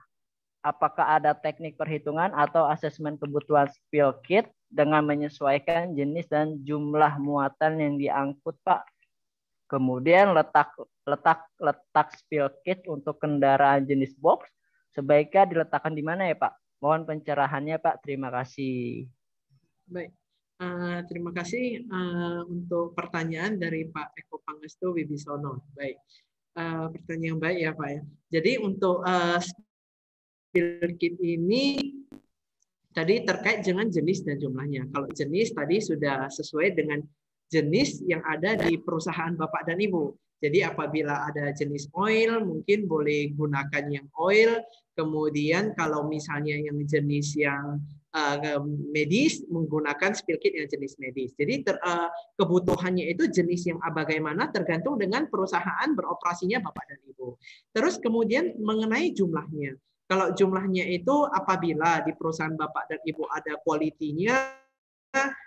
Apakah ada teknik perhitungan atau asesmen kebutuhan spill kit dengan menyesuaikan jenis dan jumlah muatan yang diangkut, Pak? Kemudian letak spill kit untuk kendaraan jenis box sebaiknya diletakkan di mana ya, Pak? Mohon pencerahannya, Pak. Terima kasih. Baik. Terima kasih untuk pertanyaan dari Pak Eko Pangestu Wibisono. Baik. Pertanyaan yang baik ya Pak ya. Jadi untuk spill kit ini tadi terkait dengan jenis dan jumlahnya. Kalau jenis tadi sudah sesuai dengan jenis yang ada di perusahaan Bapak dan Ibu. Jadi apabila ada jenis oil, mungkin boleh gunakan yang oil. Kemudian kalau misalnya yang jenis yang medis, menggunakan spill kit yang jenis medis. Jadi kebutuhannya itu jenis yang bagaimana tergantung dengan perusahaan beroperasinya Bapak dan Ibu. Terus kemudian mengenai jumlahnya. Kalau jumlahnya itu apabila di perusahaan Bapak dan Ibu ada quality-nya,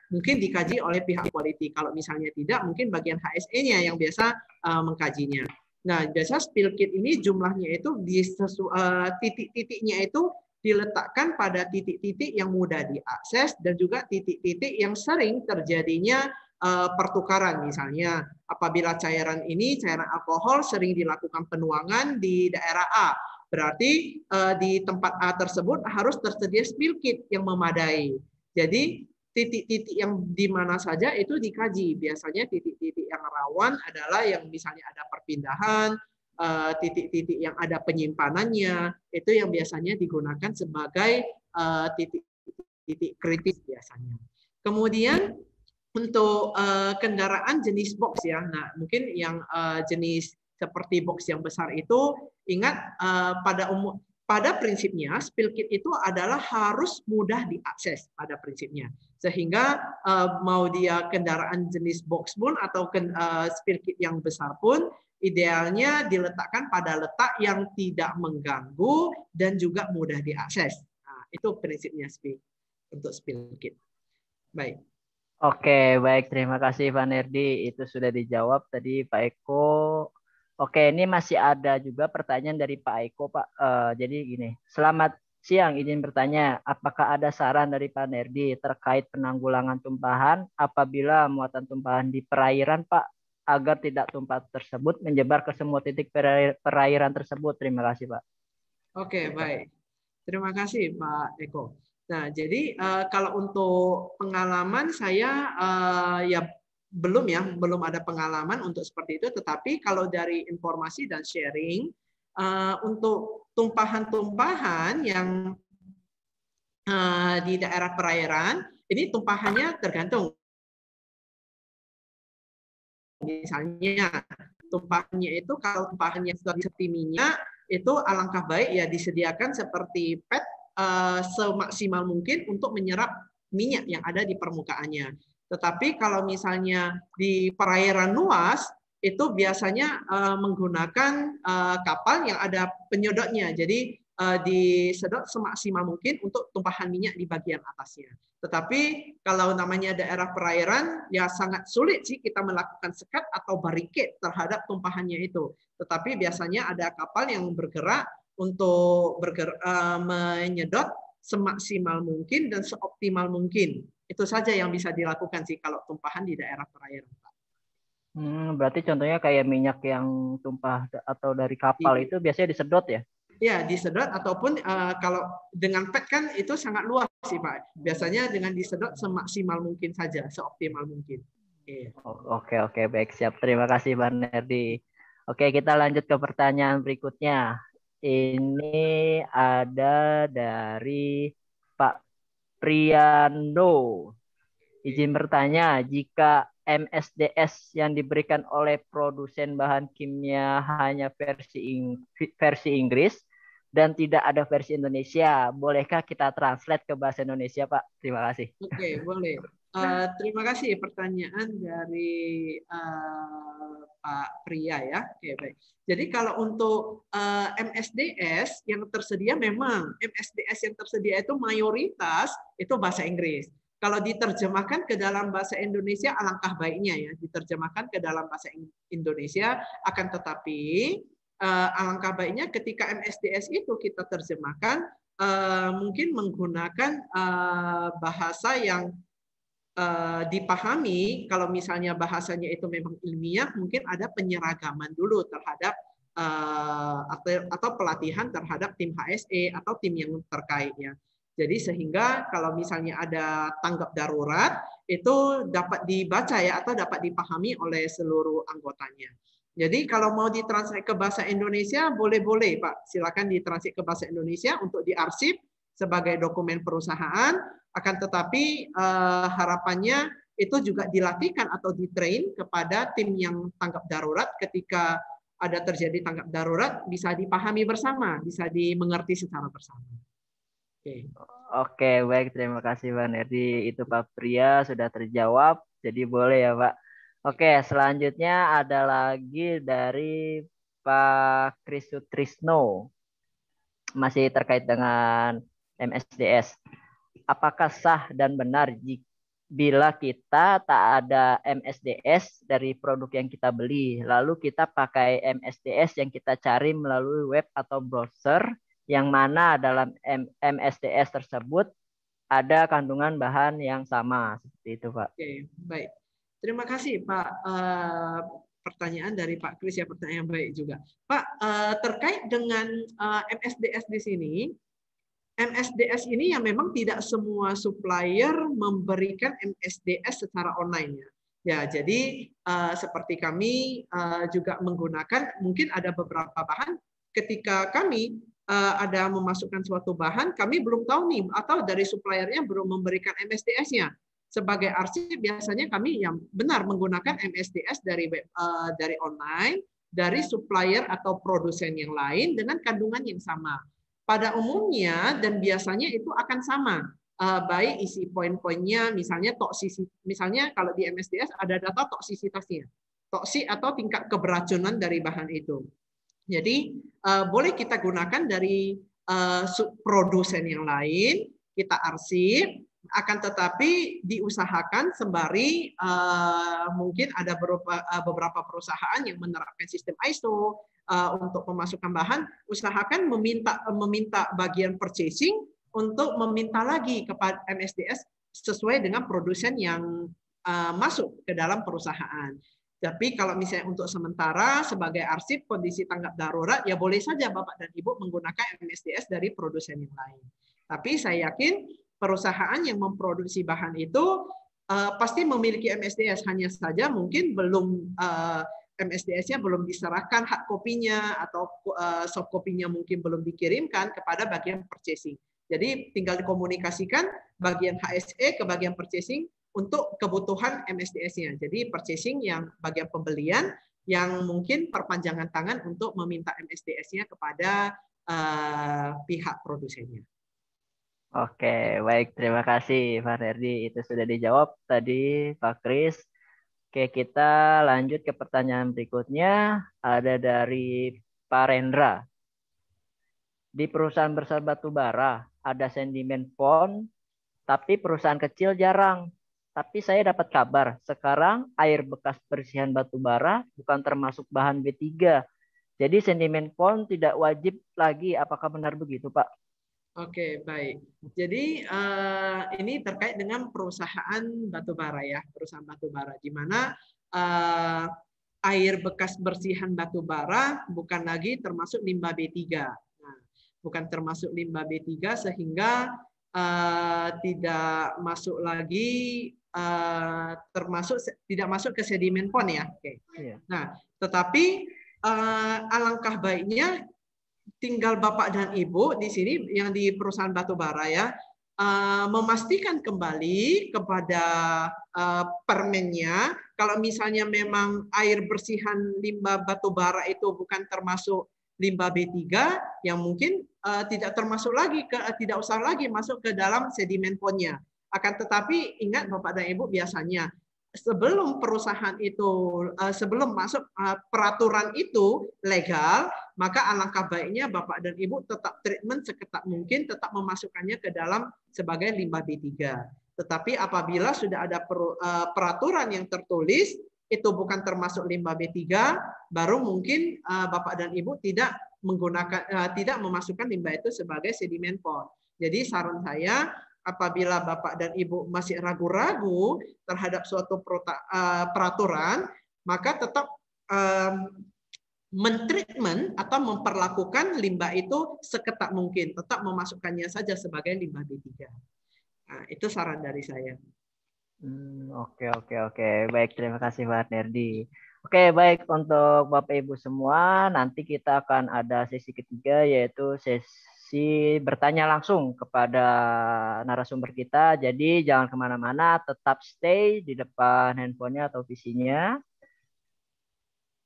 mungkin dikaji oleh pihak quality. Kalau misalnya tidak, mungkin bagian HSE-nya yang biasa mengkajinya. Nah, biasa spill kit ini jumlahnya itu di titik-titiknya itu diletakkan pada titik-titik yang mudah diakses dan juga titik-titik yang sering terjadinya pertukaran. Misalnya, apabila cairan ini, cairan alkohol sering dilakukan penuangan di daerah A, berarti di tempat A tersebut harus tersedia spill kit yang memadai. Jadi titik-titik yang di mana saja itu dikaji. Biasanya titik-titik yang rawan adalah yang misalnya ada perpindahan, titik-titik yang ada penyimpanannya, itu yang biasanya digunakan sebagai titik-titik kritis biasanya. Kemudian untuk kendaraan jenis box ya, nah mungkin yang jenis seperti box yang besar itu, ingat pada prinsipnya spill kit itu adalah harus mudah diakses pada prinsipnya. Sehingga mau dia kendaraan jenis box pun atau spill kit yang besar pun, idealnya diletakkan pada letak yang tidak mengganggu dan juga mudah diakses. Nah, itu prinsipnya untuk spill kit. Baik. Oke, baik. Terima kasih Pak Nerdi. Itu sudah dijawab tadi Pak Eko. Oke, ini masih ada juga pertanyaan dari Pak Eko, Pak. Jadi gini, selamat siang, izin bertanya, apakah ada saran dari Pak Nerdi terkait penanggulangan tumpahan apabila muatan tumpahan di perairan, Pak, agar tidak tumpah tersebut menyebar ke semua titik perairan tersebut? Terima kasih, Pak. Oke, baik. Terima kasih, Pak Eko. Nah, jadi kalau untuk pengalaman saya ya belum ada pengalaman untuk seperti itu. Tetapi kalau dari informasi dan sharing untuk tumpahan-tumpahan yang di daerah perairan, ini tumpahannya tergantung. Misalnya tumpahannya itu kalau tumpahannya sudah seperti minyak, itu alangkah baik ya disediakan seperti PET semaksimal mungkin untuk menyerap minyak yang ada di permukaannya. Tetapi kalau misalnya di perairan luas, itu biasanya menggunakan kapal yang ada penyedotnya. Jadi disedot semaksimal mungkin untuk tumpahan minyak di bagian atasnya. Tetapi kalau namanya daerah perairan, ya sangat sulit sih kita melakukan sekat atau barricade terhadap tumpahannya itu. Tetapi biasanya ada kapal yang bergerak untuk menyedot semaksimal mungkin dan seoptimal mungkin. Itu saja yang bisa dilakukan sih kalau tumpahan di daerah perairan. Berarti contohnya kayak minyak yang tumpah atau dari kapal itu biasanya disedot ya? Ya, disedot ataupun kalau dengan PET kan itu sangat luas sih Pak. Biasanya dengan disedot semaksimal mungkin saja, seoptimal mungkin. Oke, baik, siap. Terima kasih Bang Nerdi. Oke, kita lanjut ke pertanyaan berikutnya. Ini ada dari Pak Priando. Izin bertanya, jika MSDS yang diberikan oleh produsen bahan kimia hanya versi Inggris dan tidak ada versi Indonesia, bolehkah kita translate ke bahasa Indonesia, Pak? Terima kasih. Oke, boleh. Terima kasih pertanyaan dari Pak Pria ya. Oke, baik. Jadi kalau untuk MSDS yang tersedia, memang MSDS yang tersedia itu mayoritas itu bahasa Inggris. Kalau diterjemahkan ke dalam bahasa Indonesia, alangkah baiknya ya diterjemahkan ke dalam bahasa Indonesia. Akan tetapi alangkah baiknya ketika MSDS itu kita terjemahkan, mungkin menggunakan bahasa yang dipahami. Kalau misalnya bahasanya itu memang ilmiah, mungkin ada penyeragaman dulu terhadap atau pelatihan terhadap tim HSE atau tim yang terkaitnya. Jadi sehingga kalau misalnya ada tanggap darurat itu dapat dibaca ya atau dapat dipahami oleh seluruh anggotanya. Jadi kalau mau ditranslate ke bahasa Indonesia boleh-boleh Pak, silakan ditranslate ke bahasa Indonesia untuk diarsip sebagai dokumen perusahaan. Akan tetapi harapannya itu juga dilatihkan atau ditrain kepada tim yang tanggap darurat. Ketika ada terjadi tanggap darurat bisa dipahami bersama, bisa dimengerti secara bersama. Oke, baik, terima kasih Pak Nerdi. Itu Pak Pria sudah terjawab, jadi boleh ya Pak. Oke, selanjutnya ada lagi dari Pak Krisutrisno, masih terkait dengan MSDS. Apakah sah dan benar bila kita tak ada MSDS dari produk yang kita beli, lalu kita pakai MSDS yang kita cari melalui web atau browser, yang mana dalam MSDS tersebut ada kandungan bahan yang sama, seperti itu Pak. Oke, baik. Terima kasih Pak. Pertanyaan dari Pak Kris ya, pertanyaan yang baik juga. Pak, terkait dengan MSDS di sini, MSDS ini yang memang tidak semua supplier memberikan MSDS secara online ya. Ya, jadi seperti kami juga menggunakan, mungkin ada beberapa bahan ketika kami ada memasukkan suatu bahan, kami belum tahu nih atau dari suppliernya belum memberikan MSDS-nya. Sebagai arsip biasanya kami yang benar menggunakan MSDS dari web, dari online, dari supplier atau produsen yang lain dengan kandungan yang sama. Pada umumnya dan biasanya itu akan sama, baik isi poin-poinnya, misalnya misalnya kalau di MSDS ada data toksisitasnya, toksik atau tingkat keberacunan dari bahan itu. Jadi boleh kita gunakan dari produsen yang lain, kita arsip, akan tetapi diusahakan sembari mungkin ada beberapa perusahaan yang menerapkan sistem ISO. Untuk pemasukan bahan, usahakan meminta bagian purchasing untuk meminta lagi kepada MSDS sesuai dengan produsen yang masuk ke dalam perusahaan. Tapi kalau misalnya untuk sementara sebagai arsip kondisi tanggap darurat, ya boleh saja Bapak dan Ibu menggunakan MSDS dari produsen yang lain. Tapi saya yakin perusahaan yang memproduksi bahan itu pasti memiliki MSDS, hanya saja mungkin belum MSDS-nya belum diserahkan hak kopinya atau soft kopinya mungkin belum dikirimkan kepada bagian purchasing. Jadi tinggal dikomunikasikan bagian HSE ke bagian purchasing untuk kebutuhan MSDS-nya. Jadi purchasing yang bagian pembelian yang mungkin perpanjangan tangan untuk meminta MSDS-nya kepada pihak produsennya. Oke, baik, terima kasih Pak Nerdi. Itu sudah dijawab tadi Pak Kris. Oke, kita lanjut ke pertanyaan berikutnya. Ada dari Pak Rendra. Di perusahaan besar batu bara ada sedimen pond, tapi perusahaan kecil jarang. Tapi saya dapat kabar, sekarang air bekas bersihan batu bara bukan termasuk bahan B3. Jadi sedimen pond tidak wajib lagi. Apakah benar begitu, Pak? Oke, baik. Jadi ini terkait dengan perusahaan batubara ya, perusahaan batubara di mana air bekas bersihan batubara bukan lagi termasuk limbah B3. Nah, bukan termasuk limbah B3 sehingga tidak masuk lagi tidak masuk ke sedimen pond ya. Oke. Nah, tetapi alangkah baiknya tinggal Bapak dan Ibu di sini yang di perusahaan batubara ya memastikan kembali kepada permennya kalau misalnya memang air bersihan limbah batubara itu bukan termasuk limbah B3 yang mungkin tidak termasuk lagi tidak usah lagi masuk ke dalam sedimen pondnya. Akan tetapi ingat Bapak dan Ibu biasanya sebelum perusahaan itu sebelum masuk peraturan itu legal, maka alangkah baiknya Bapak dan Ibu tetap treatment seketat mungkin, tetap memasukkannya ke dalam sebagai limbah B3. Tetapi apabila sudah ada peraturan yang tertulis itu bukan termasuk limbah B3, baru mungkin Bapak dan Ibu tidak menggunakan tidak memasukkan limbah itu sebagai sedimen pond. Jadi saran saya, apabila Bapak dan Ibu masih ragu-ragu terhadap suatu peraturan, maka tetap mentreatment atau memperlakukan limbah itu seketat mungkin, tetap memasukkannya saja sebagai limbah B3. Nah, itu saran dari saya. Oke. Baik, terima kasih Pak Nerdi. Oke, baik untuk Bapak Ibu semua, nanti kita akan ada sesi ketiga, yaitu sesi bertanya langsung kepada narasumber kita. Jadi jangan kemana-mana, tetap stay di depan handphonenya atau PC-nya.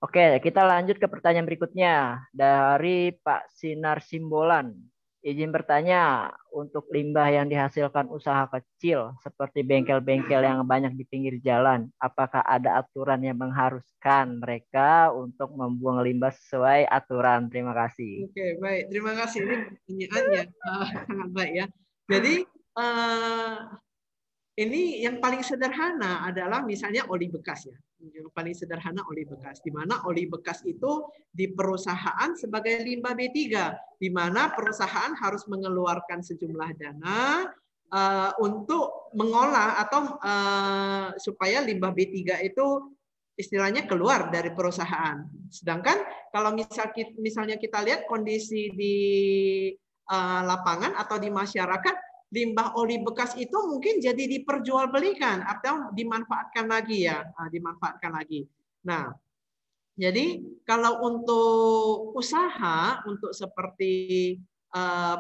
Oke, kita lanjut ke pertanyaan berikutnya dari Pak Sinar Simbolan. Izin bertanya, untuk limbah yang dihasilkan usaha kecil seperti bengkel-bengkel yang banyak di pinggir jalan, apakah ada aturan yang mengharuskan mereka untuk membuang limbah sesuai aturan? Terima kasih. Oke, baik. Terima kasih. Ini pertanyaan yang sangat baik ya. Jadi ini yang paling sederhana adalah misalnya oli bekas ya. Yang paling sederhana oli bekas, di mana oli bekas itu di perusahaan sebagai limbah B3, di mana perusahaan harus mengeluarkan sejumlah dana untuk mengolah atau supaya limbah B3 itu istilahnya keluar dari perusahaan. Sedangkan kalau misalnya kita lihat kondisi di lapangan atau di masyarakat, limbah oli bekas itu mungkin jadi diperjualbelikan atau dimanfaatkan lagi ya, dimanfaatkan lagi. Nah, jadi kalau untuk usaha, untuk seperti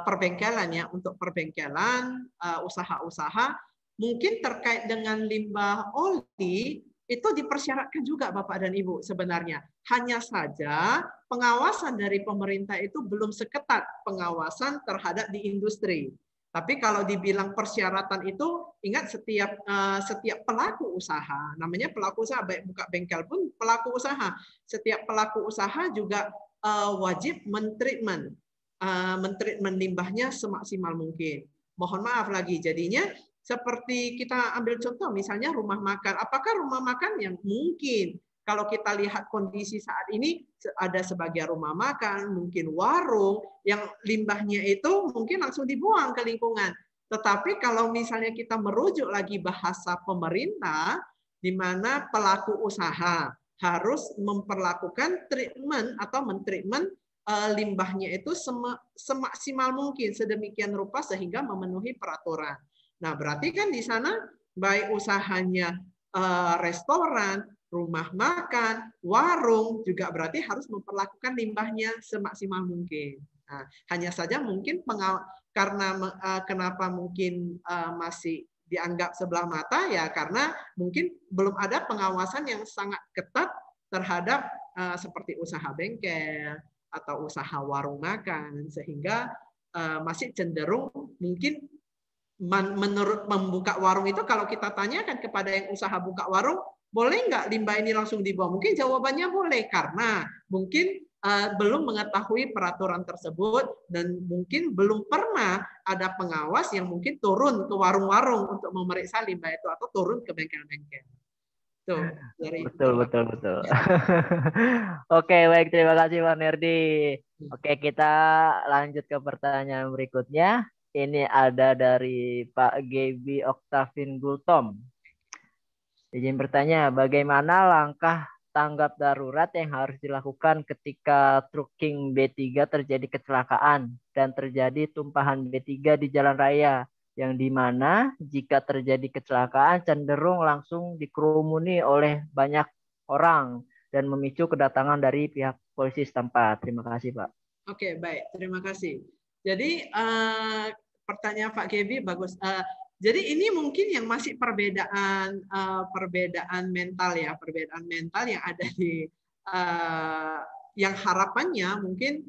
perbengkelan ya, untuk perbengkelan, usaha-usaha, mungkin terkait dengan limbah oli itu dipersyaratkan juga Bapak dan Ibu sebenarnya. Hanya saja pengawasan dari pemerintah itu belum seketat pengawasan terhadap di industri. Tapi kalau dibilang persyaratan itu, ingat setiap pelaku usaha, namanya pelaku usaha, baik buka bengkel pun pelaku usaha. Setiap pelaku usaha juga wajib mentreatment limbahnya semaksimal mungkin. Mohon maaf lagi, jadinya seperti kita ambil contoh, misalnya rumah makan. Apakah rumah makan yang mungkin kalau kita lihat kondisi saat ini ada sebagian rumah makan, mungkin warung yang limbahnya itu mungkin langsung dibuang ke lingkungan. Tetapi kalau misalnya kita merujuk lagi bahasa pemerintah, di mana pelaku usaha harus memperlakukan treatment atau mentreatment limbahnya itu semaksimal mungkin, sedemikian rupa sehingga memenuhi peraturan. Nah, berarti kan di sana baik usahanya restoran, rumah makan, warung juga berarti harus memperlakukan limbahnya semaksimal mungkin. Nah, hanya saja mungkin karena kenapa mungkin masih dianggap sebelah mata ya karena mungkin belum ada pengawasan yang sangat ketat terhadap seperti usaha bengkel atau usaha warung makan sehingga masih cenderung mungkin menurut membuka warung itu kalau kita tanyakan kepada yang usaha buka warung, boleh nggak limbah ini langsung dibuang? Mungkin jawabannya boleh karena mungkin belum mengetahui peraturan tersebut dan mungkin belum pernah ada pengawas yang mungkin turun ke warung-warung untuk memeriksa limbah itu atau turun ke bengkel-bengkel. Tuh, betul. Oke, baik, terima kasih Pak Nerdi. Oke, kita lanjut ke pertanyaan berikutnya. Ini ada dari Pak Gaby Octavin Gultom. Izin bertanya, bagaimana langkah tanggap darurat yang harus dilakukan ketika trucking B3 terjadi kecelakaan dan terjadi tumpahan B3 di jalan raya, yang dimana jika terjadi kecelakaan cenderung langsung dikerumuni oleh banyak orang dan memicu kedatangan dari pihak polisi setempat. Terima kasih, Pak. Oke, baik. Terima kasih. Jadi pertanyaan Pak Gaby bagus. Jadi ini mungkin yang masih perbedaan mental ya, perbedaan mental yang ada di yang harapannya mungkin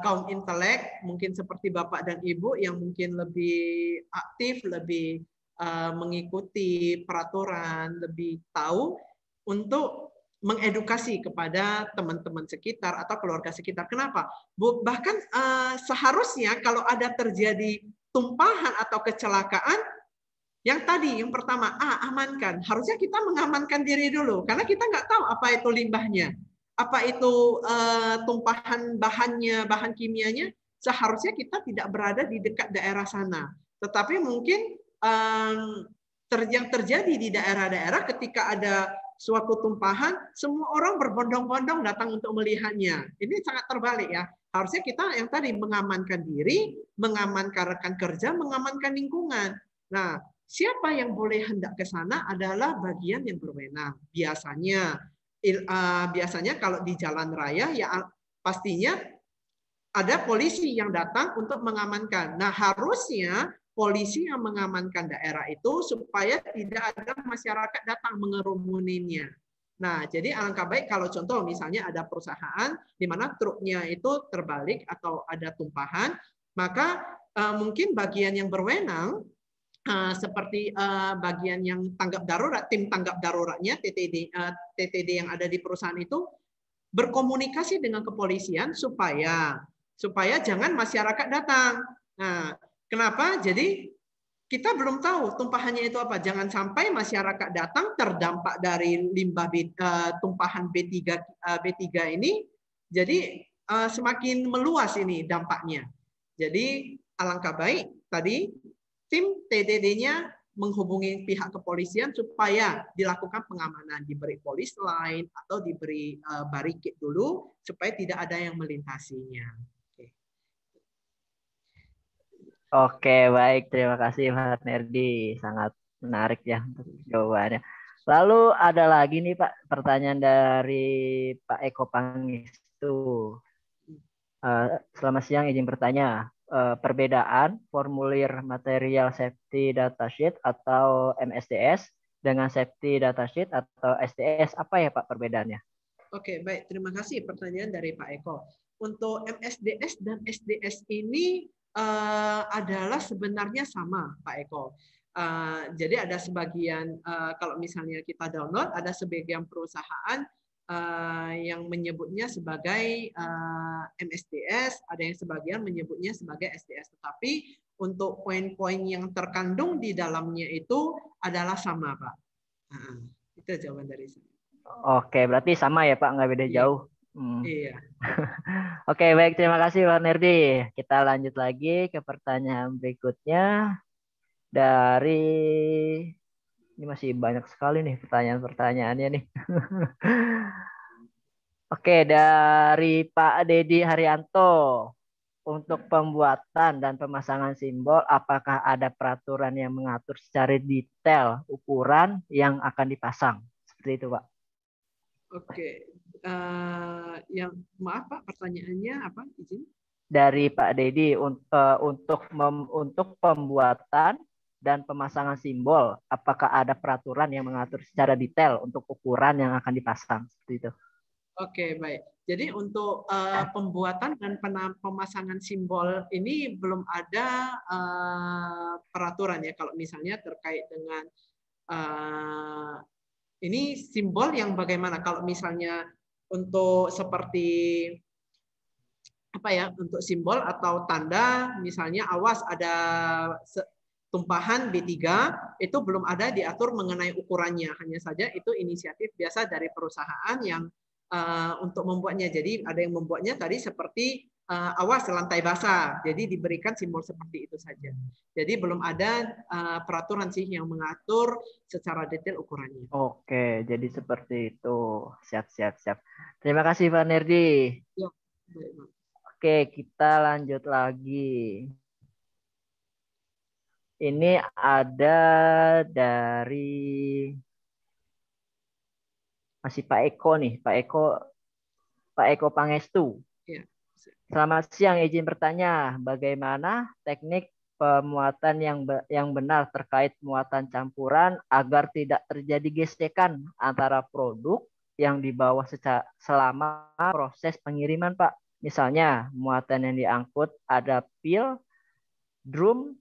kaum intelek mungkin seperti Bapak dan Ibu yang mungkin lebih aktif, lebih mengikuti peraturan, lebih tahu untuk mengedukasi kepada teman-teman sekitar atau keluarga sekitar. Kenapa? Bahkan seharusnya kalau ada terjadi tumpahan atau kecelakaan, yang tadi, yang pertama, amankan. Harusnya kita mengamankan diri dulu, karena kita nggak tahu apa itu limbahnya, apa itu tumpahan bahannya, bahan kimianya. Seharusnya kita tidak berada di dekat daerah sana. Tetapi mungkin yang terjadi di daerah-daerah ketika ada suatu tumpahan, semua orang berbondong-bondong datang untuk melihatnya. Ini sangat terbalik ya. Harusnya kita yang tadi mengamankan diri, mengamankan rekan kerja, mengamankan lingkungan. Nah, siapa yang boleh hendak ke sana adalah bagian yang berwenang. Biasanya kalau di jalan raya ya pastinya ada polisi yang datang untuk mengamankan. Nah, harusnya polisi yang mengamankan daerah itu supaya tidak ada masyarakat datang mengerumuninya. Nah, jadi alangkah baik kalau contoh misalnya ada perusahaan di mana truknya itu terbalik atau ada tumpahan, maka mungkin bagian yang berwenang seperti bagian yang tanggap darurat, tim tanggap daruratnya TTD yang ada di perusahaan itu berkomunikasi dengan kepolisian supaya jangan masyarakat datang. Nah, kenapa? Jadi kita belum tahu tumpahannya itu apa. Jangan sampai masyarakat datang terdampak dari limbah tumpahan B3 ini, jadi semakin meluas ini dampaknya. Jadi alangkah baik tadi tim TDD-nya menghubungi pihak kepolisian supaya dilakukan pengamanan, diberi polis line atau diberi barikade dulu supaya tidak ada yang melintasinya. Oke, baik. Terima kasih Pak Nerdi. Sangat menarik ya untuk jawabannya. Lalu ada lagi nih Pak, pertanyaan dari Pak Eko Pangestu. Selamat siang, izin bertanya. Perbedaan formulir material safety datasheet atau MSDS dengan safety datasheet atau SDS, apa ya Pak perbedaannya? Oke, baik. Terima kasih pertanyaan dari Pak Eko. Untuk MSDS dan SDS ini adalah sebenarnya sama, Pak Eko. Jadi ada sebagian, kalau misalnya kita download, ada sebagian perusahaan yang menyebutnya sebagai MSDS, ada yang sebagian menyebutnya sebagai SDS. Tetapi untuk poin-poin yang terkandung di dalamnya itu adalah sama, Pak. Itu jawaban dari saya. Oke, berarti sama ya Pak, nggak beda jauh. Iya. Oke, baik. Terima kasih Pak Nerdi. Kita lanjut lagi ke pertanyaan berikutnya. Ini masih banyak sekali nih pertanyaan-pertanyaannya nih. Oke, dari Pak Dedi Haryanto. Untuk pembuatan dan pemasangan simbol, apakah ada peraturan yang mengatur secara detail ukuran yang akan dipasang? Seperti itu, Pak. Oke. Yang maaf Pak, pertanyaannya apa? Izin. Dari Pak Dedi untuk pembuatan dan pemasangan simbol, apakah ada peraturan yang mengatur secara detail untuk ukuran yang akan dipasang? Seperti itu. Oke, baik. Jadi untuk pembuatan dan pemasangan simbol ini belum ada peraturan ya. Kalau misalnya terkait dengan ini simbol yang bagaimana? Kalau misalnya untuk seperti apa ya? Untuk simbol atau tanda, misalnya awas ada tumpahan B3 itu belum ada diatur mengenai ukurannya. Hanya saja itu inisiatif biasa dari perusahaan yang untuk membuatnya. Jadi ada yang membuatnya tadi seperti awas lantai basah. Jadi diberikan simbol seperti itu saja. Jadi belum ada peraturan sih yang mengatur secara detail ukurannya. Oke, jadi seperti itu. Siap. Terima kasih Pak Nerdi. Ya, baik, Pak. Oke, kita lanjut lagi. Ini ada dari masih Pak Eko nih, Pak Eko Pangestu. Ya. Selamat siang, izin bertanya, bagaimana teknik pemuatan yang benar terkait muatan campuran agar tidak terjadi gesekan antara produk yang dibawa selama proses pengiriman, Pak? Misalnya, muatan yang diangkut ada pil, drum,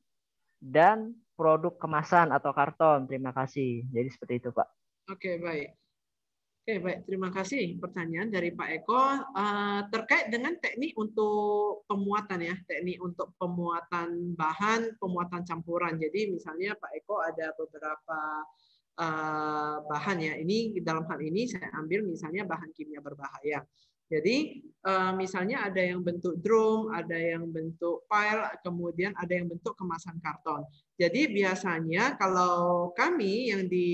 dan produk kemasan atau karton. Terima kasih. Jadi seperti itu, Pak. Oke, baik. Oke, baik. Terima kasih pertanyaan dari Pak Eko terkait dengan teknik untuk pemuatan ya, teknik untuk pemuatan bahan, pemuatan campuran. Jadi misalnya Pak Eko ada beberapa bahan ya. Ini dalam hal ini saya ambil misalnya bahan kimia berbahaya. Jadi misalnya ada yang bentuk drum, ada yang bentuk pile, kemudian ada yang bentuk kemasan karton. Jadi biasanya kalau kami yang di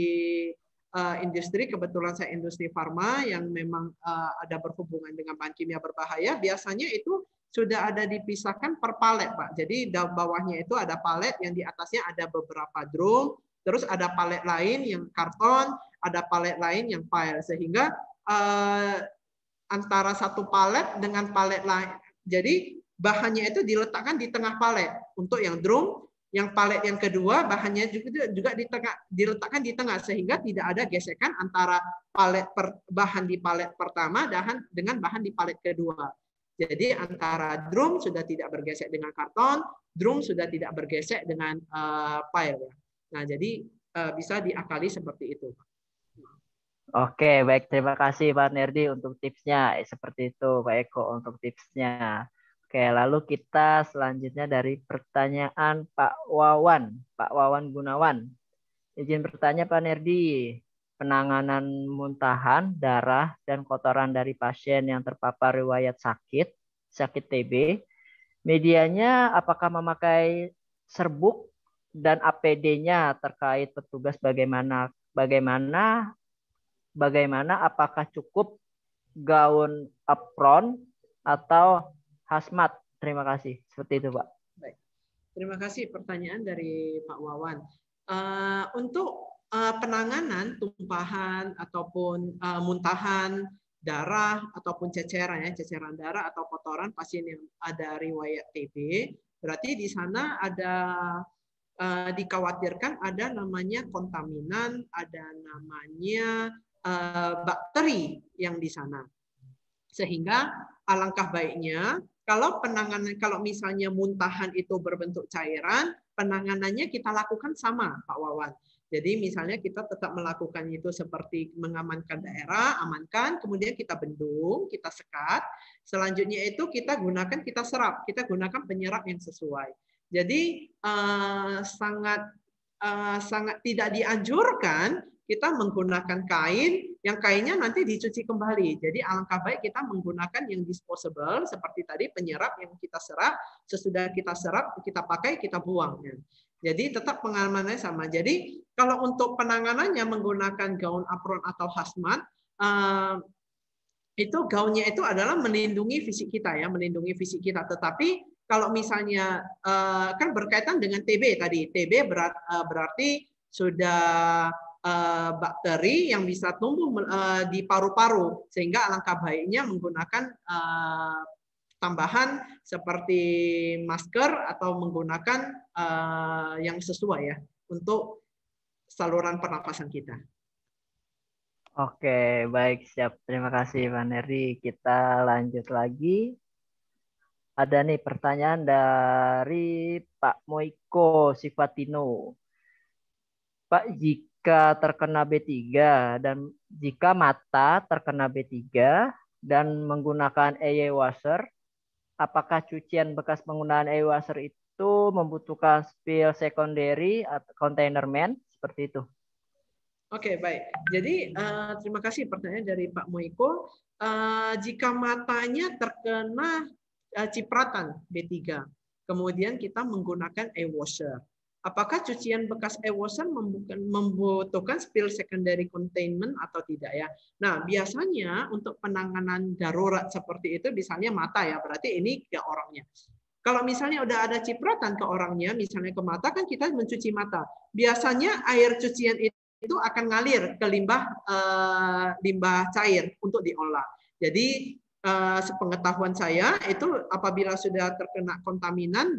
industri, kebetulan saya industri farma yang memang ada berhubungan dengan bahan kimia berbahaya, biasanya itu sudah ada dipisahkan per palet, Pak. Jadi di bawahnya itu ada palet, yang di atasnya ada beberapa drum, terus ada palet lain yang karton, ada palet lain yang pile, sehingga antara satu palet dengan palet lain, jadi bahannya itu diletakkan di tengah palet. Untuk yang drum, yang palet yang kedua bahannya juga diletakkan di tengah, sehingga tidak ada gesekan antara bahan di palet pertama dengan bahan di palet kedua. Jadi antara drum sudah tidak bergesek dengan karton, drum sudah tidak bergesek dengan pile. Nah, jadi bisa diakali seperti itu. Oke, baik. Terima kasih Pak Nerdi untuk tipsnya. Seperti itu Pak Eko untuk tipsnya. Oke, lalu kita selanjutnya dari pertanyaan Pak Wawan. Pak Wawan Gunawan. Izin bertanya Pak Nerdi, penanganan muntahan, darah, dan kotoran dari pasien yang terpapar riwayat sakit TB, medianya apakah memakai serbuk dan APD-nya terkait petugas bagaimana apakah cukup gaun apron atau hazmat? Terima kasih. Seperti itu, Pak. Baik. Terima kasih pertanyaan dari Pak Wawan. Untuk penanganan tumpahan ataupun muntahan darah ataupun ceceran darah atau kotoran pasien yang ada riwayat TB, berarti di sana ada dikhawatirkan ada namanya kontaminan, ada namanya bakteri yang di sana. Sehingga alangkah baiknya kalau misalnya muntahan itu berbentuk cairan, penanganannya kita lakukan sama, Pak Wawan. Jadi misalnya kita tetap melakukan itu seperti mengamankan daerah, amankan, kemudian kita bendung, kita sekat. Selanjutnya itu kita serap, kita gunakan penyerap yang sesuai. Jadi sangat tidak dianjurkan kita menggunakan kain, yang kainnya nanti dicuci kembali. Jadi alangkah baik kita menggunakan yang disposable, seperti tadi penyerap yang kita serap, sesudah kita serap, kita pakai, kita buang. Jadi tetap pengamanannya sama. Jadi kalau untuk penanganannya menggunakan gaun apron atau hazmat, itu gaunnya itu adalah melindungi fisik kita ya, melindungi fisik kita. Tetapi kalau misalnya kan berkaitan dengan TB tadi, TB berarti sudah bakteri yang bisa tumbuh di paru-paru, sehingga alangkah baiknya menggunakan tambahan seperti masker atau menggunakan yang sesuai ya untuk saluran pernapasan kita. Oke, baik, siap. Terima kasih Pak Nerdi. Kita lanjut lagi. Ada nih pertanyaan dari Pak Moiko Sifatino. Pak, jika terkena B3 dan jika mata terkena B3 dan menggunakan EY washer, apakah cucian bekas penggunaan EY washer itu membutuhkan spill secondary atau containerman seperti itu? Oke, baik. Jadi terima kasih pertanyaan dari Pak Moiko. Jika matanya terkena cipratan B3, kemudian kita menggunakan e-washer, apakah cucian bekas e-washer membutuhkan spill secondary containment atau tidak ya? Nah, biasanya untuk penanganan darurat seperti itu, misalnya mata ya, berarti ini ke orangnya. Kalau misalnya udah ada cipratan ke orangnya, misalnya ke mata, kan kita mencuci mata. Biasanya air cucian itu akan ngalir ke limbah cair untuk diolah. Jadi sepengetahuan saya itu apabila sudah terkena kontaminan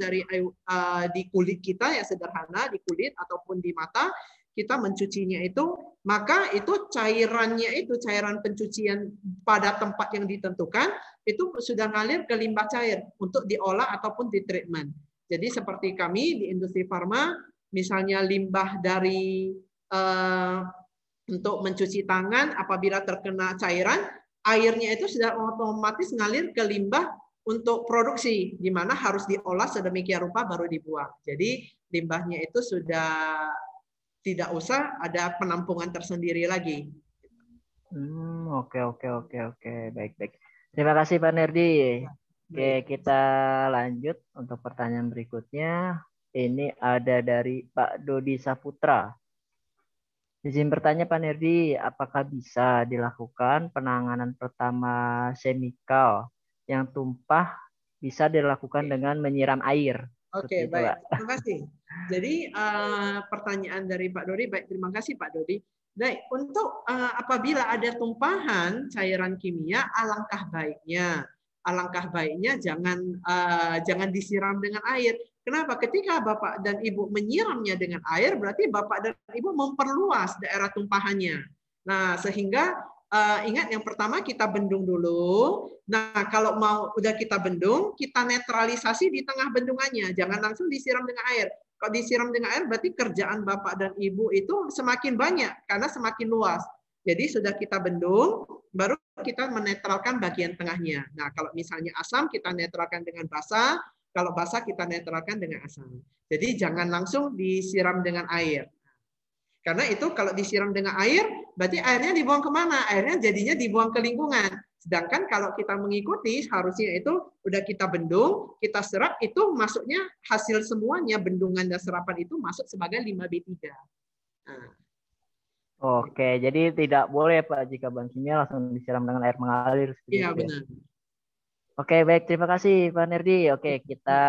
di kulit kita ya sederhana, di kulit ataupun di mata, kita mencucinya itu, maka itu cairan pencucian pada tempat yang ditentukan itu sudah ngalir ke limbah cair untuk diolah ataupun di treatment. Jadi seperti kami di industri farma misalnya limbah dari untuk mencuci tangan, apabila terkena cairan, airnya itu sudah otomatis ngalir ke limbah untuk produksi, di mana harus diolah sedemikian rupa baru dibuang. Jadi limbahnya itu sudah tidak usah ada penampungan tersendiri lagi. Oke. Baik. Terima kasih Pak Nerdi. Oke, kita lanjut untuk pertanyaan berikutnya. Ini ada dari Pak Dodi Saputra. Izin bertanya Pak Nerdi, apakah bisa dilakukan penanganan pertama semikal yang tumpah bisa dilakukan dengan menyiram air? Oke, baik. Terima kasih. Jadi pertanyaan dari Pak Dodi, baik, terima kasih Pak Dodi. Baik, untuk apabila ada tumpahan cairan kimia, alangkah baiknya jangan disiram dengan air. Kenapa? Ketika Bapak dan Ibu menyiramnya dengan air, berarti Bapak dan Ibu memperluas daerah tumpahannya. Nah, sehingga ingat yang pertama kita bendung dulu. Nah, kalau udah kita bendung, kita netralisasi di tengah bendungannya. Jangan langsung disiram dengan air. Kalau disiram dengan air, berarti kerjaan Bapak dan Ibu itu semakin banyak karena semakin luas. Jadi sudah kita bendung, baru kita menetralkan bagian tengahnya. Nah, kalau misalnya asam, kita netralkan dengan basa. Kalau basa, kita netralkan dengan asam. Jadi jangan langsung disiram dengan air. Karena itu kalau disiram dengan air, berarti airnya dibuang kemana? Airnya jadinya dibuang ke lingkungan. Sedangkan kalau kita mengikuti, harusnya itu udah kita bendung, kita serap, itu masuknya hasil semuanya, bendungan dan serapan itu masuk sebagai 5B3. Nah. Oke, jadi tidak boleh Pak jika bahan kimia langsung disiram dengan air mengalir. Iya, benar. Oke, baik. Terima kasih Pak Nerdi. Oke, kita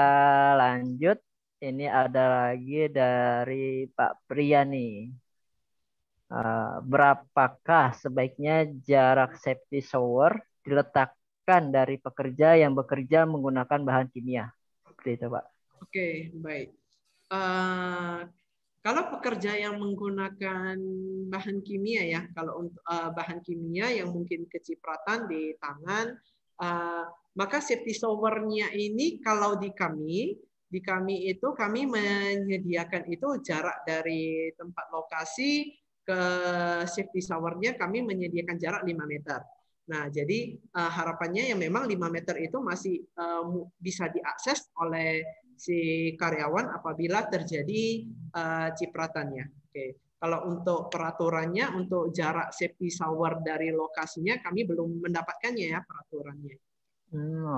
lanjut. Ini ada lagi dari Pak Priyani. Berapakah sebaiknya jarak safety shower diletakkan dari pekerja yang bekerja menggunakan bahan kimia? Seperti itu, Pak. Oke, baik. Kalau pekerja yang menggunakan bahan kimia ya, kalau untuk bahan kimia yang mungkin kecipratan di tangan, maka safety shower-nya ini kalau di kami itu kami menyediakan itu jarak dari tempat lokasi ke safety shower-nya kami menyediakan jarak 5 meter. Nah, jadi harapannya yang memang 5 meter itu masih bisa diakses oleh si karyawan apabila terjadi cipratannya. Oke. Kalau untuk peraturannya, untuk jarak safety shower dari lokasinya, kami belum mendapatkannya ya peraturannya.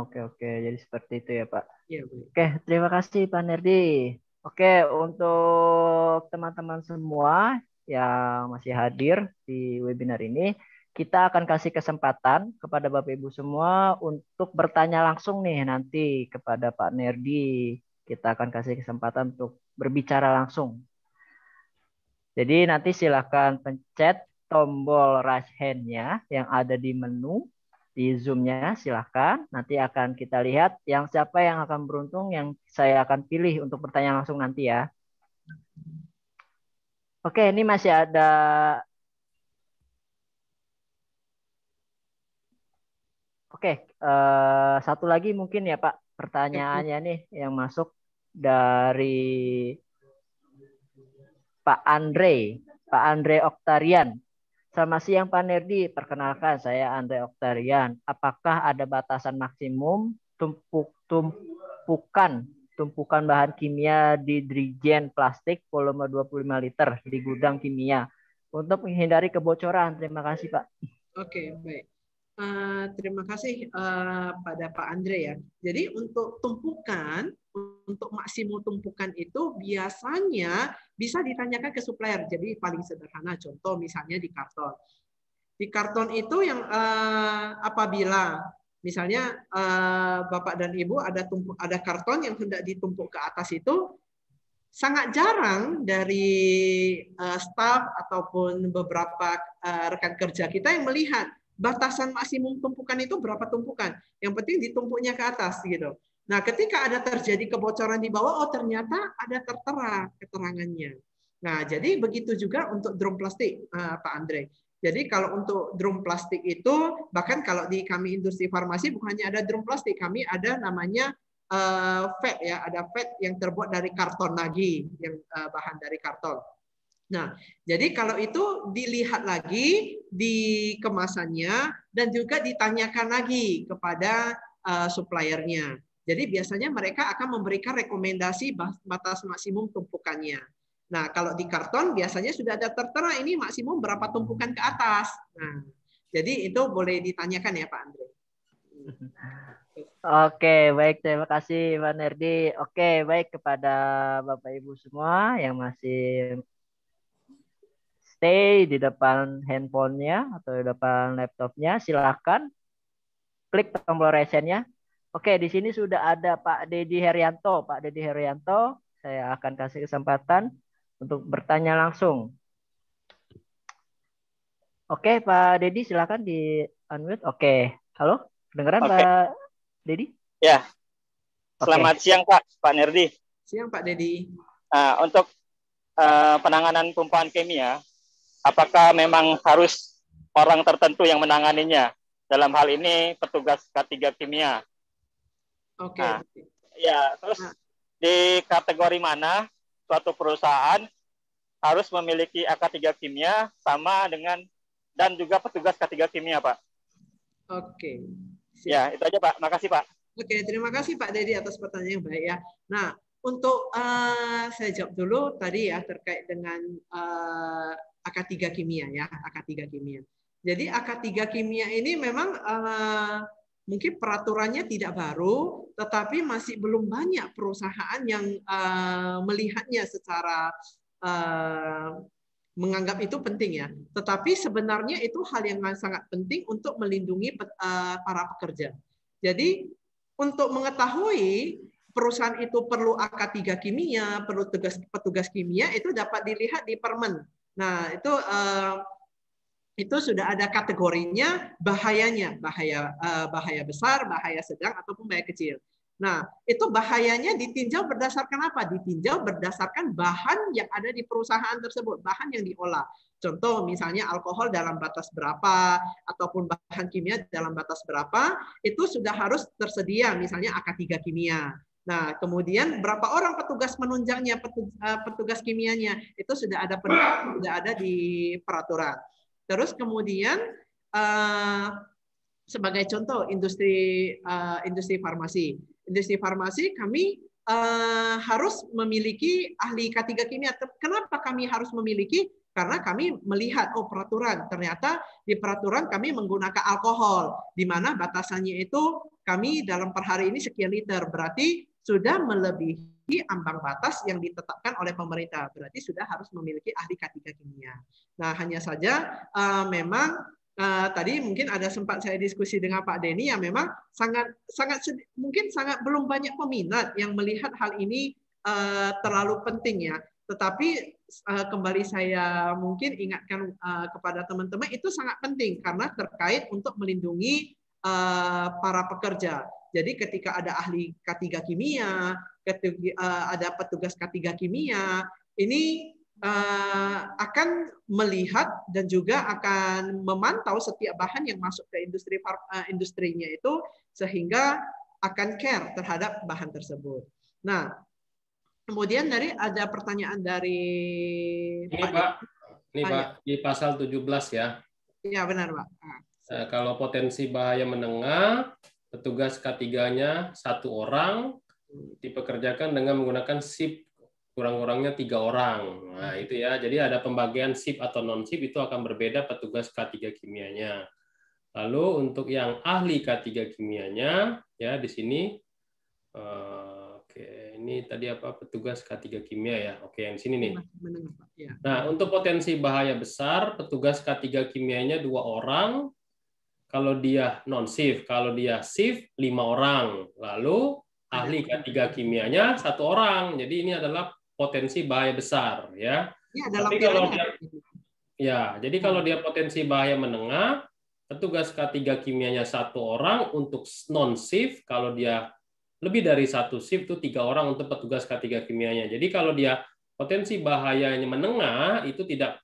Oke. Jadi seperti itu ya Pak. Ya, Bu. Oke, terima kasih Pak Nerdi. Oke, untuk teman-teman semua yang masih hadir di webinar ini, kita akan kasih kesempatan kepada Bapak Ibu semua untuk bertanya langsung nih nanti kepada Pak Nerdi. Kita akan kasih kesempatan untuk berbicara langsung. Jadi nanti silakan pencet tombol raise hand-nya yang ada di menu di Zoom-nya, silakan. Nanti akan kita lihat yang siapa yang akan beruntung yang saya akan pilih untuk bertanya langsung nanti ya. Oke, ini masih ada satu lagi mungkin ya Pak pertanyaannya nih yang masuk dari Pak Andre Oktarian. Selamat siang Pak Nerdi, perkenalkan saya Andre Oktarian. Apakah ada batasan maksimum tumpukan bahan kimia di dirigen plastik volume 25 liter di gudang kimia untuk menghindari kebocoran? Terima kasih Pak. Oke, baik. Terima kasih pada Pak Andre ya. Jadi untuk tumpukan, untuk maksimum tumpukan itu biasanya bisa ditanyakan ke supplier. Jadi paling sederhana contoh misalnya di karton. Di karton itu yang apabila misalnya Bapak dan Ibu ada karton yang hendak ditumpuk ke atas itu, sangat jarang dari staf ataupun beberapa rekan kerja kita yang melihat batasan maksimum tumpukan itu berapa tumpukan. Yang penting ditumpuknya ke atas gitu. Nah, ketika ada terjadi kebocoran di bawah, oh ternyata ada tertera keterangannya. Nah, jadi begitu juga untuk drum plastik, Pak Andre. Jadi kalau untuk drum plastik itu, bahkan kalau di kami industri farmasi bukan hanya ada drum plastik, kami ada namanya fat ya, ada fat yang terbuat dari karton lagi, yang bahan dari karton. Nah, jadi kalau itu dilihat lagi di kemasannya dan juga ditanyakan lagi kepada suppliernya. Jadi biasanya mereka akan memberikan rekomendasi batas maksimum tumpukannya. Nah, kalau di karton biasanya sudah ada tertera ini maksimum berapa tumpukan ke atas. Nah, jadi itu boleh ditanyakan ya Pak Andre. Oke, baik. Terima kasih, Pak Nerdi. Oke, baik kepada Bapak Ibu semua yang masih stay di depan handphonenya atau di depan laptopnya, silahkan klik tombol raise-nya. Oke, di sini sudah ada Pak Dedi Herianto. Pak Dedi Herianto, saya akan kasih kesempatan untuk bertanya langsung. Oke, Pak Dedi, silakan di unmute. Oke, halo, kedengeran Pak Dedi? Ya. Selamat siang Pak Nerdi. Siang Pak Dedi. Untuk penanganan tumpahan kimia, apakah memang harus orang tertentu yang menanganinya? Dalam hal ini petugas K3 kimia. Oke. Ya, terus di kategori mana suatu perusahaan harus memiliki AK3 kimia sama dengan dan juga petugas K3 kimia, Pak? Oke. Siap. Ya, itu aja, Pak. Makasih, Pak. Oke, terima kasih Pak Dedi atas pertanyaan yang baik ya. Nah, untuk saya jawab dulu tadi ya terkait dengan AK3 kimia ya, AK3 kimia. Jadi AK3 kimia ini memang mungkin peraturannya tidak baru, tetapi masih belum banyak perusahaan yang melihatnya secara menganggap itu penting ya. Tetapi sebenarnya itu hal yang sangat penting untuk melindungi para pekerja. Jadi untuk mengetahui perusahaan itu perlu AK3 kimia, perlu petugas kimia, itu dapat dilihat di Permen. Nah, itu sudah ada kategorinya bahayanya, bahaya besar, bahaya sedang, ataupun bahaya kecil. Nah, itu bahayanya ditinjau berdasarkan apa? Ditinjau berdasarkan bahan yang ada di perusahaan tersebut, bahan yang diolah. Contoh misalnya alkohol dalam batas berapa, ataupun bahan kimia dalam batas berapa, itu sudah harus tersedia misalnya AK3 kimia. Nah, kemudian berapa orang petugas menunjangnya, petugas kimianya, itu sudah ada di peraturan. Terus kemudian sebagai contoh industri farmasi. Industri farmasi kami harus memiliki ahli K3 kimia. Kenapa kami harus memiliki? Karena kami melihat peraturan. Ternyata di peraturan kami menggunakan alkohol, di mana batasannya itu kami dalam per hari ini sekian liter. Berarti sudah melebihi ambang batas yang ditetapkan oleh pemerintah. Berarti sudah harus memiliki ahli K3 kimia. Nah, hanya saja memang tadi mungkin ada sempat saya diskusi dengan Pak Denny yang memang mungkin sangat belum banyak peminat yang melihat hal ini terlalu penting ya. Tetapi kembali saya mungkin ingatkan kepada teman-teman itu sangat penting karena terkait untuk melindungi para pekerja. Jadi ketika ada ahli K3 kimia, ada petugas K3 kimia, ini akan melihat dan juga akan memantau setiap bahan yang masuk ke industrinya itu sehingga akan care terhadap bahan tersebut. Nah, kemudian ada pertanyaan dari ini Pak, di pasal 17 ya. Iya benar Pak. Kalau potensi bahaya menengah, petugas K3-nya 1 orang dipekerjakan dengan menggunakan shift kurang-kurangnya 3 orang. Nah, itu ya. Jadi ada pembagian shift atau non-shift itu akan berbeda petugas K3 kimianya. Lalu untuk yang ahli K3 kimianya ya di sini ini tadi apa petugas K3 kimia ya. Oke, yang di sini nih. Nah, untuk potensi bahaya besar, petugas K3 kimianya 2 orang. Kalau dia non-shift, kalau dia shift 5 orang. Lalu ahli K3 kimianya 1 orang. Jadi ini adalah potensi bahaya besar ya. Tapi kalau jadi kalau dia potensi bahaya menengah, petugas K3 kimianya 1 orang untuk non-shift, kalau dia lebih dari 1 shift itu 3 orang untuk petugas K3 kimianya. Jadi kalau dia potensi bahayanya menengah itu tidak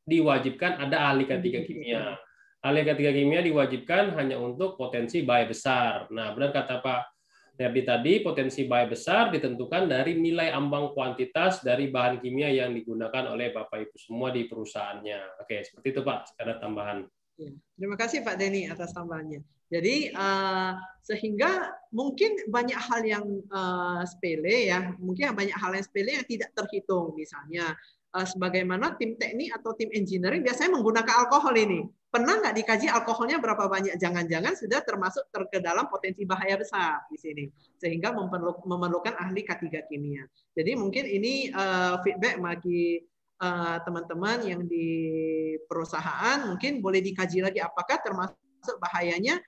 diwajibkan ada ahli K3 kimia. Ahli K3 kimia diwajibkan hanya untuk potensi bahaya besar. Nah, benar kata Pak Nerdi tadi, potensi bahaya besar ditentukan dari nilai ambang kuantitas dari bahan kimia yang digunakan oleh Bapak Ibu semua di perusahaannya. Oke, seperti itu Pak, ada tambahan. Ya, terima kasih Pak Denny atas tambahannya. Jadi sehingga mungkin banyak hal yang sepele ya, mungkin banyak hal yang sepele yang tidak terhitung. Misalnya sebagaimana tim teknik atau tim engineering biasanya menggunakan alkohol ini. Pernah nggak dikaji alkoholnya berapa banyak? Jangan-jangan sudah termasuk ke dalam potensi bahaya besar di sini, sehingga memerlukan ahli K3 kimia. Jadi mungkin ini feedback bagi teman-teman yang di perusahaan, mungkin boleh dikaji lagi apakah termasuk bahayanya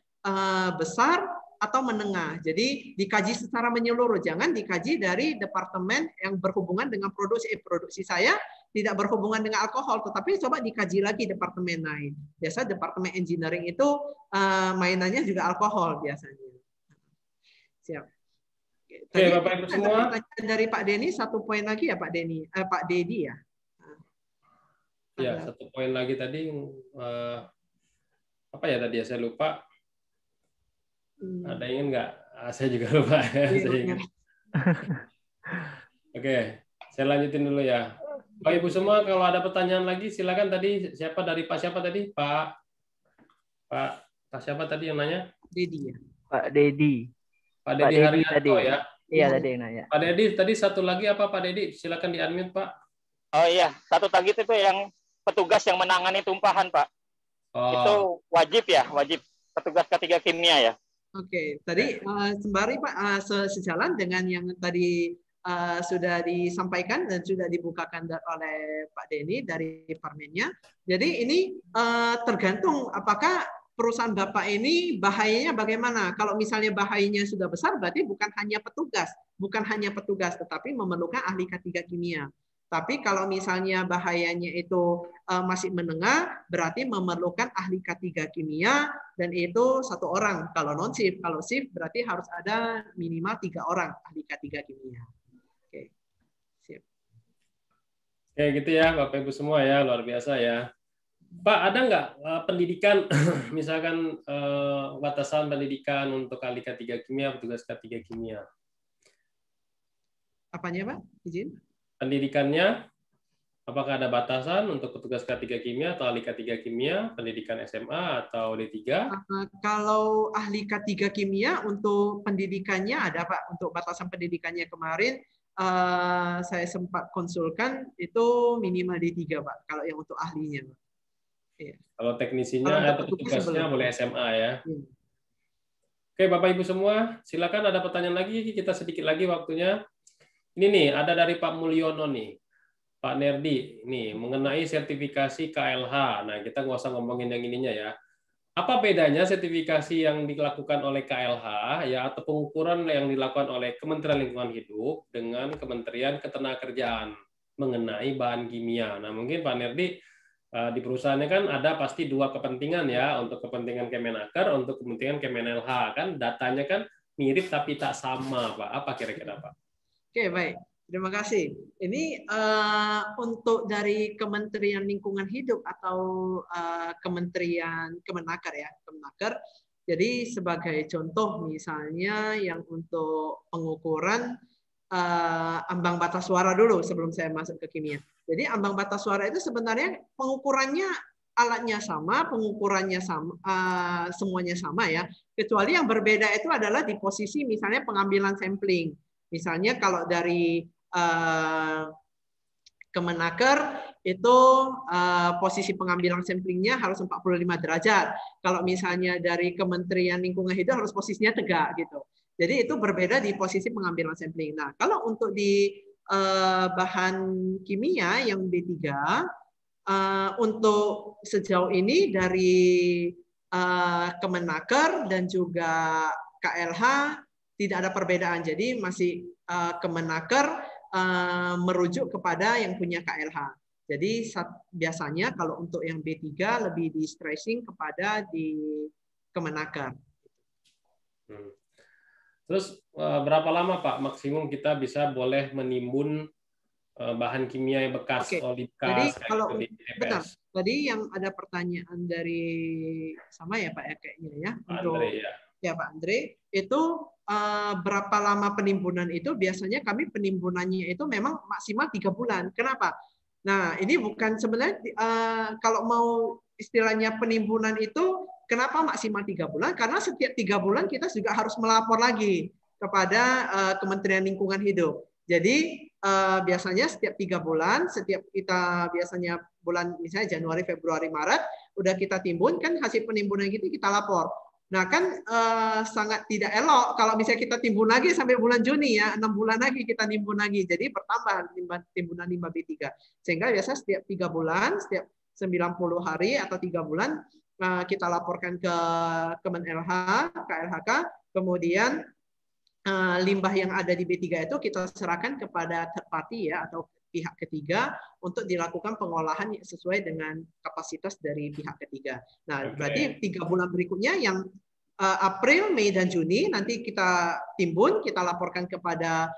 besar atau menengah. Jadi dikaji secara menyeluruh, jangan dikaji dari departemen yang berhubungan dengan produksi. Produksi saya tidak berhubungan dengan alkohol, tetapi coba dikaji lagi departemen lain. Biasa departemen engineering itu mainannya juga alkohol biasanya. Siap. Tadi Oke, Bapak Ibu semua. Pertanyaan dari Pak Denny, satu poin lagi ya Pak Denny, Pak Dedi ya. Ya, satu poin lagi tadi apa ya tadi ya, saya lupa. Ada ingin nggak? Saya juga lupa. Oke, saya lanjutin dulu ya. Bapak Ibu semua, kalau ada pertanyaan lagi silakan. Tadi siapa tadi Pak siapa tadi yang nanya? Dedi ya. Pak Dedi. Pak Dedi Haryanto ya. Iya tadi yang nanya. Pak Dedi tadi satu lagi apa Pak Dedi? Silakan di-unmute Pak. Oh iya, satu lagi itu yang petugas yang menangani tumpahan Pak. Itu wajib petugas K3 kimia ya. Oke, tadi sembari Pak sejalan dengan yang tadi sudah disampaikan dan sudah dibukakan oleh Pak Denny dari Parmennya. Jadi ini tergantung apakah perusahaan Bapak ini bahayanya bagaimana. Kalau misalnya bahayanya sudah besar, berarti bukan hanya petugas, tetapi memerlukan ahli K3 kimia. Tapi kalau misalnya bahayanya itu masih menengah, berarti memerlukan ahli K3 kimia, dan itu 1 orang kalau non shift. Kalau shift berarti harus ada minimal 3 orang ahli K3 kimia. Oke, siap. Oke, gitu ya Bapak Ibu semua ya, luar biasa ya. Pak, ada nggak pendidikan, misalkan batasan pendidikan untuk ahli K3 kimia, petugas K3 kimia? Apanya Pak? Izin? Pendidikannya, apakah ada batasan untuk petugas K3 kimia atau ahli K3 kimia, pendidikan SMA atau D3? Kalau ahli K3 kimia untuk pendidikannya ada Pak, untuk batasan pendidikannya kemarin saya sempat konsulkan itu minimal D3 Pak, kalau yang untuk ahlinya. Ya. Kalau teknisinya atau petugasnya boleh SMA ya. Oke, Bapak Ibu semua, silakan ada pertanyaan lagi, kita sedikit lagi waktunya. Ini nih, ada dari Pak Mulyono nih. Pak Nerdi, nih, mengenai sertifikasi KLH. Nah, kita nggak usah ngomongin yang ininya ya. Apa bedanya sertifikasi yang dilakukan oleh KLH ya atau pengukuran yang dilakukan oleh Kementerian Lingkungan Hidup dengan Kementerian Ketenagakerjaan mengenai bahan kimia? Nah, mungkin Pak Nerdi di perusahaannya kan ada pasti 2 kepentingan ya, untuk kepentingan Kemenaker, untuk kepentingan Kemenlh. Kan datanya kan mirip tapi tak sama, Pak. Apa kira-kira, Pak? Oke, baik. Terima kasih. Ini untuk dari Kementerian Lingkungan Hidup atau Kementerian Kemenaker ya, Kemenaker. Jadi sebagai contoh misalnya yang untuk pengukuran ambang batas suara dulu sebelum saya masuk ke kimia. Jadi ambang batas suara itu sebenarnya pengukurannya alatnya sama, pengukurannya sama, semuanya sama ya. Kecuali yang berbeda itu adalah di posisi misalnya pengambilan sampling. Misalnya kalau dari Kemenaker itu posisi pengambilan samplingnya harus 45 derajat. Kalau misalnya dari Kementerian Lingkungan Hidup harus posisinya tegak gitu. Jadi itu berbeda di posisi pengambilan sampling. Nah, kalau untuk di bahan kimia yang B3 untuk sejauh ini dari Kemenaker dan juga KLH tidak ada perbedaan. Jadi masih Kemenaker merujuk kepada yang punya KLH. Jadi biasanya kalau untuk yang B3 lebih di stressing kepada di Kemenaker. Terus berapa lama Pak maksimum kita bisa boleh menimbun bahan kimia yang bekas, oli bekas? Jadi kalau benar, tadi yang ada pertanyaan dari sama ya Pak ya kayaknya ya Pak untuk Andre, ya. Ya Pak Andre, itu berapa lama penimbunan itu, biasanya kami penimbunannya itu memang maksimal 3 bulan. Kenapa? Nah, ini bukan sebenarnya kalau mau istilahnya penimbunan itu kenapa maksimal 3 bulan? Karena setiap 3 bulan kita juga harus melapor lagi kepada Kementerian Lingkungan Hidup. Jadi biasanya setiap 3 bulan, setiap kita biasanya bulan misalnya Januari, Februari, Maret, udah kita timbun kan hasil penimbunan kita lapor. Nah kan sangat tidak elok kalau misalnya kita timbun lagi sampai bulan Juni ya, 6 bulan lagi kita timbun lagi. Jadi bertambah timbunan limbah B3. Sehingga biasa setiap 3 bulan, setiap 90 hari atau 3 bulan kita laporkan ke Kemen-LH, KLHK, kemudian limbah yang ada di B3 itu kita serahkan kepada third party ya atau pihak ketiga untuk dilakukan pengolahan sesuai dengan kapasitas dari pihak ketiga. Nah, berarti 3 bulan berikutnya yang April, Mei, dan Juni nanti kita timbun, kita laporkan kepada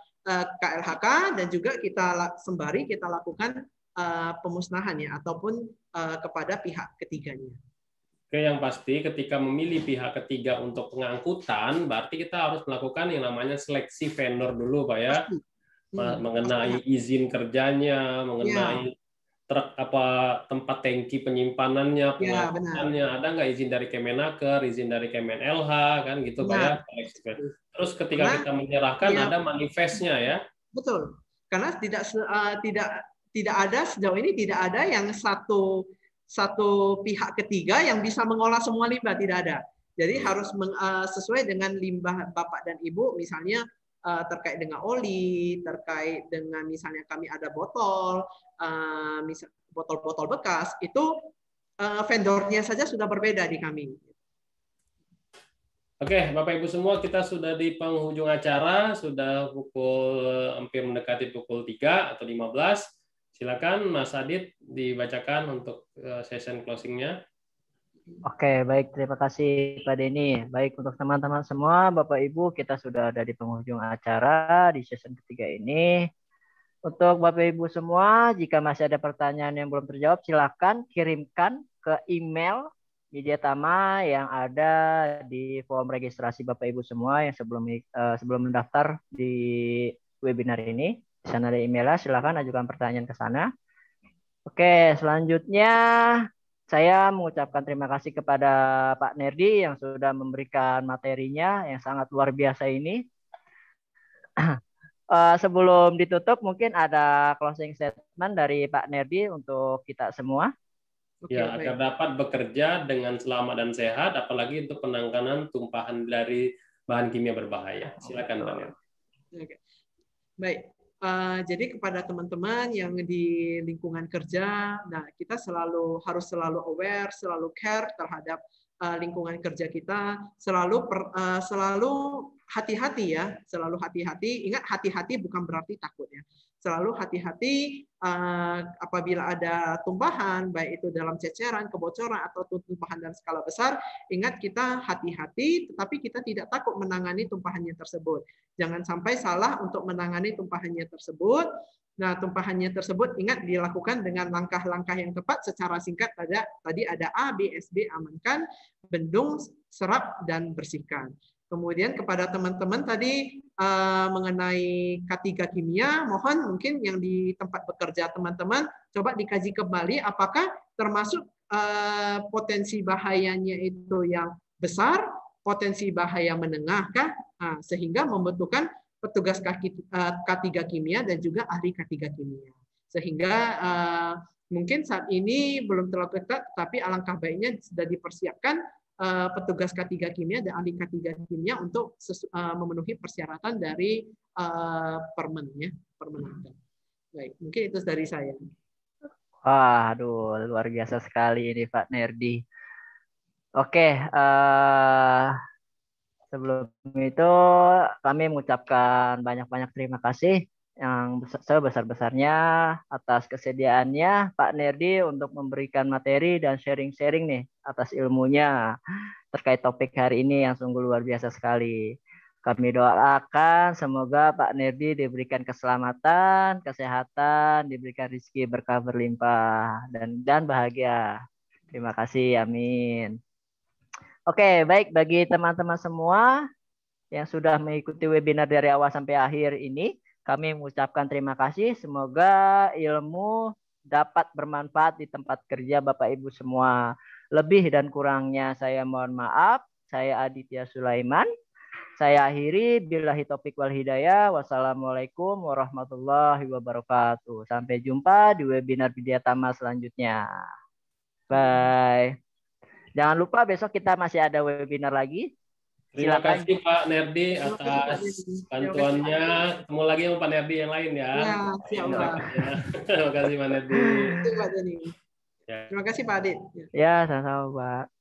KLHK dan juga kita sembari kita lakukan pemusnahan ya ataupun kepada pihak ketiganya. Oke, yang pasti ketika memilih pihak ketiga untuk pengangkutan, berarti kita harus melakukan yang namanya seleksi vendor dulu, Pak ya. Mengenai izin kerjanya, mengenai truk tempat tangki penyimpanannya, pengangkutannya, ada nggak izin dari Kemenaker, izin dari Kemen-LH, kan gitu, Pak ya. Terus ketika kita menyerahkan ada manifestnya ya. Betul. Karena tidak ada sejauh ini tidak ada yang satu pihak ketiga yang bisa mengolah semua limbah, tidak ada. Jadi harus sesuai dengan limbah Bapak dan Ibu, misalnya terkait dengan oli, terkait dengan misalnya kami ada botol, botol-botol bekas, itu vendornya saja sudah berbeda di kami. Oke, Bapak Ibu semua, kita sudah di penghujung acara, sudah hampir mendekati pukul 3 atau 15. Silakan Mas Adit dibacakan untuk session closing-nya. Oke, baik. Terima kasih Pak Denny. Baik, untuk teman-teman semua, Bapak Ibu, kita sudah ada di penghujung acara di session ketiga ini. Untuk Bapak Ibu semua, jika masih ada pertanyaan yang belum terjawab, silakan kirimkan ke email Widyatama yang ada di form registrasi Bapak Ibu semua yang sebelum mendaftar di webinar ini. Di sana ada emailnya, silakan ajukan pertanyaan ke sana. Oke, selanjutnya saya mengucapkan terima kasih kepada Pak Nerdi yang sudah memberikan materinya yang sangat luar biasa ini. Sebelum ditutup, mungkin ada closing statement dari Pak Nerdi untuk kita semua. Ya, agar dapat bekerja dengan selamat dan sehat, apalagi untuk penanganan tumpahan dari bahan kimia berbahaya. Silakan Pak Nerdi. Oke. Baik. Jadi kepada teman-teman yang di lingkungan kerja, nah kita harus selalu aware, selalu care terhadap lingkungan kerja kita, selalu hati-hati ya, selalu hati-hati. Ingat, hati-hati bukan berarti takut ya. Selalu hati-hati apabila ada tumpahan, baik itu dalam ceceran, kebocoran, atau tumpahan dalam skala besar. Ingat, kita hati-hati, tetapi kita tidak takut menangani tumpahannya tersebut. Jangan sampai salah untuk menangani tumpahannya tersebut. Nah, tumpahannya tersebut ingat dilakukan dengan langkah-langkah yang tepat secara singkat. Tadi ada A, B, S, B, amankan, bendung, serap, dan bersihkan. Kemudian kepada teman-teman tadi mengenai K3 kimia, mohon mungkin yang di tempat bekerja teman-teman coba dikaji kembali apakah termasuk potensi bahayanya itu yang besar, potensi bahaya menengahkah, sehingga membutuhkan petugas K3 kimia dan juga ahli K3 kimia. Sehingga mungkin saat ini belum terlalu ketat, tapi alangkah baiknya sudah dipersiapkan petugas K3 kimia dan ahli K3 kimia untuk memenuhi persyaratan dari Permenaker. Baik, mungkin itu dari saya. Waduh, luar biasa sekali ini Pak Nerdi. Oke, sebelum itu kami mengucapkan banyak-banyak terima kasih yang sebesar-besarnya atas kesediaannya Pak Nerdi untuk memberikan materi dan sharing-sharing nih atas ilmunya terkait topik hari ini yang sungguh luar biasa sekali. Kami doakan semoga Pak Nerdi diberikan keselamatan, kesehatan, diberikan rezeki berkah berlimpah dan bahagia. Terima kasih, amin. Oke, baik bagi teman-teman semua yang sudah mengikuti webinar dari awal sampai akhir ini. Kami mengucapkan terima kasih. Semoga ilmu dapat bermanfaat di tempat kerja Bapak Ibu semua. Lebih dan kurangnya saya mohon maaf. Saya Aditya Sulaiman. Saya akhiri, billahi taufiq wal hidayah. Wassalamualaikum warahmatullahi wabarakatuh. Sampai jumpa di webinar Widyatama selanjutnya. Bye. Jangan lupa besok kita masih ada webinar lagi. Terima Silakan. kasih Pak Nerdi atas bantuannya. Ketemu lagi sama Pak Nerdi yang lain ya. Ya, siap Pak. Terima kasih Pak Nerdi. Terima kasih Pak Adit. Ya, sama-sama Pak.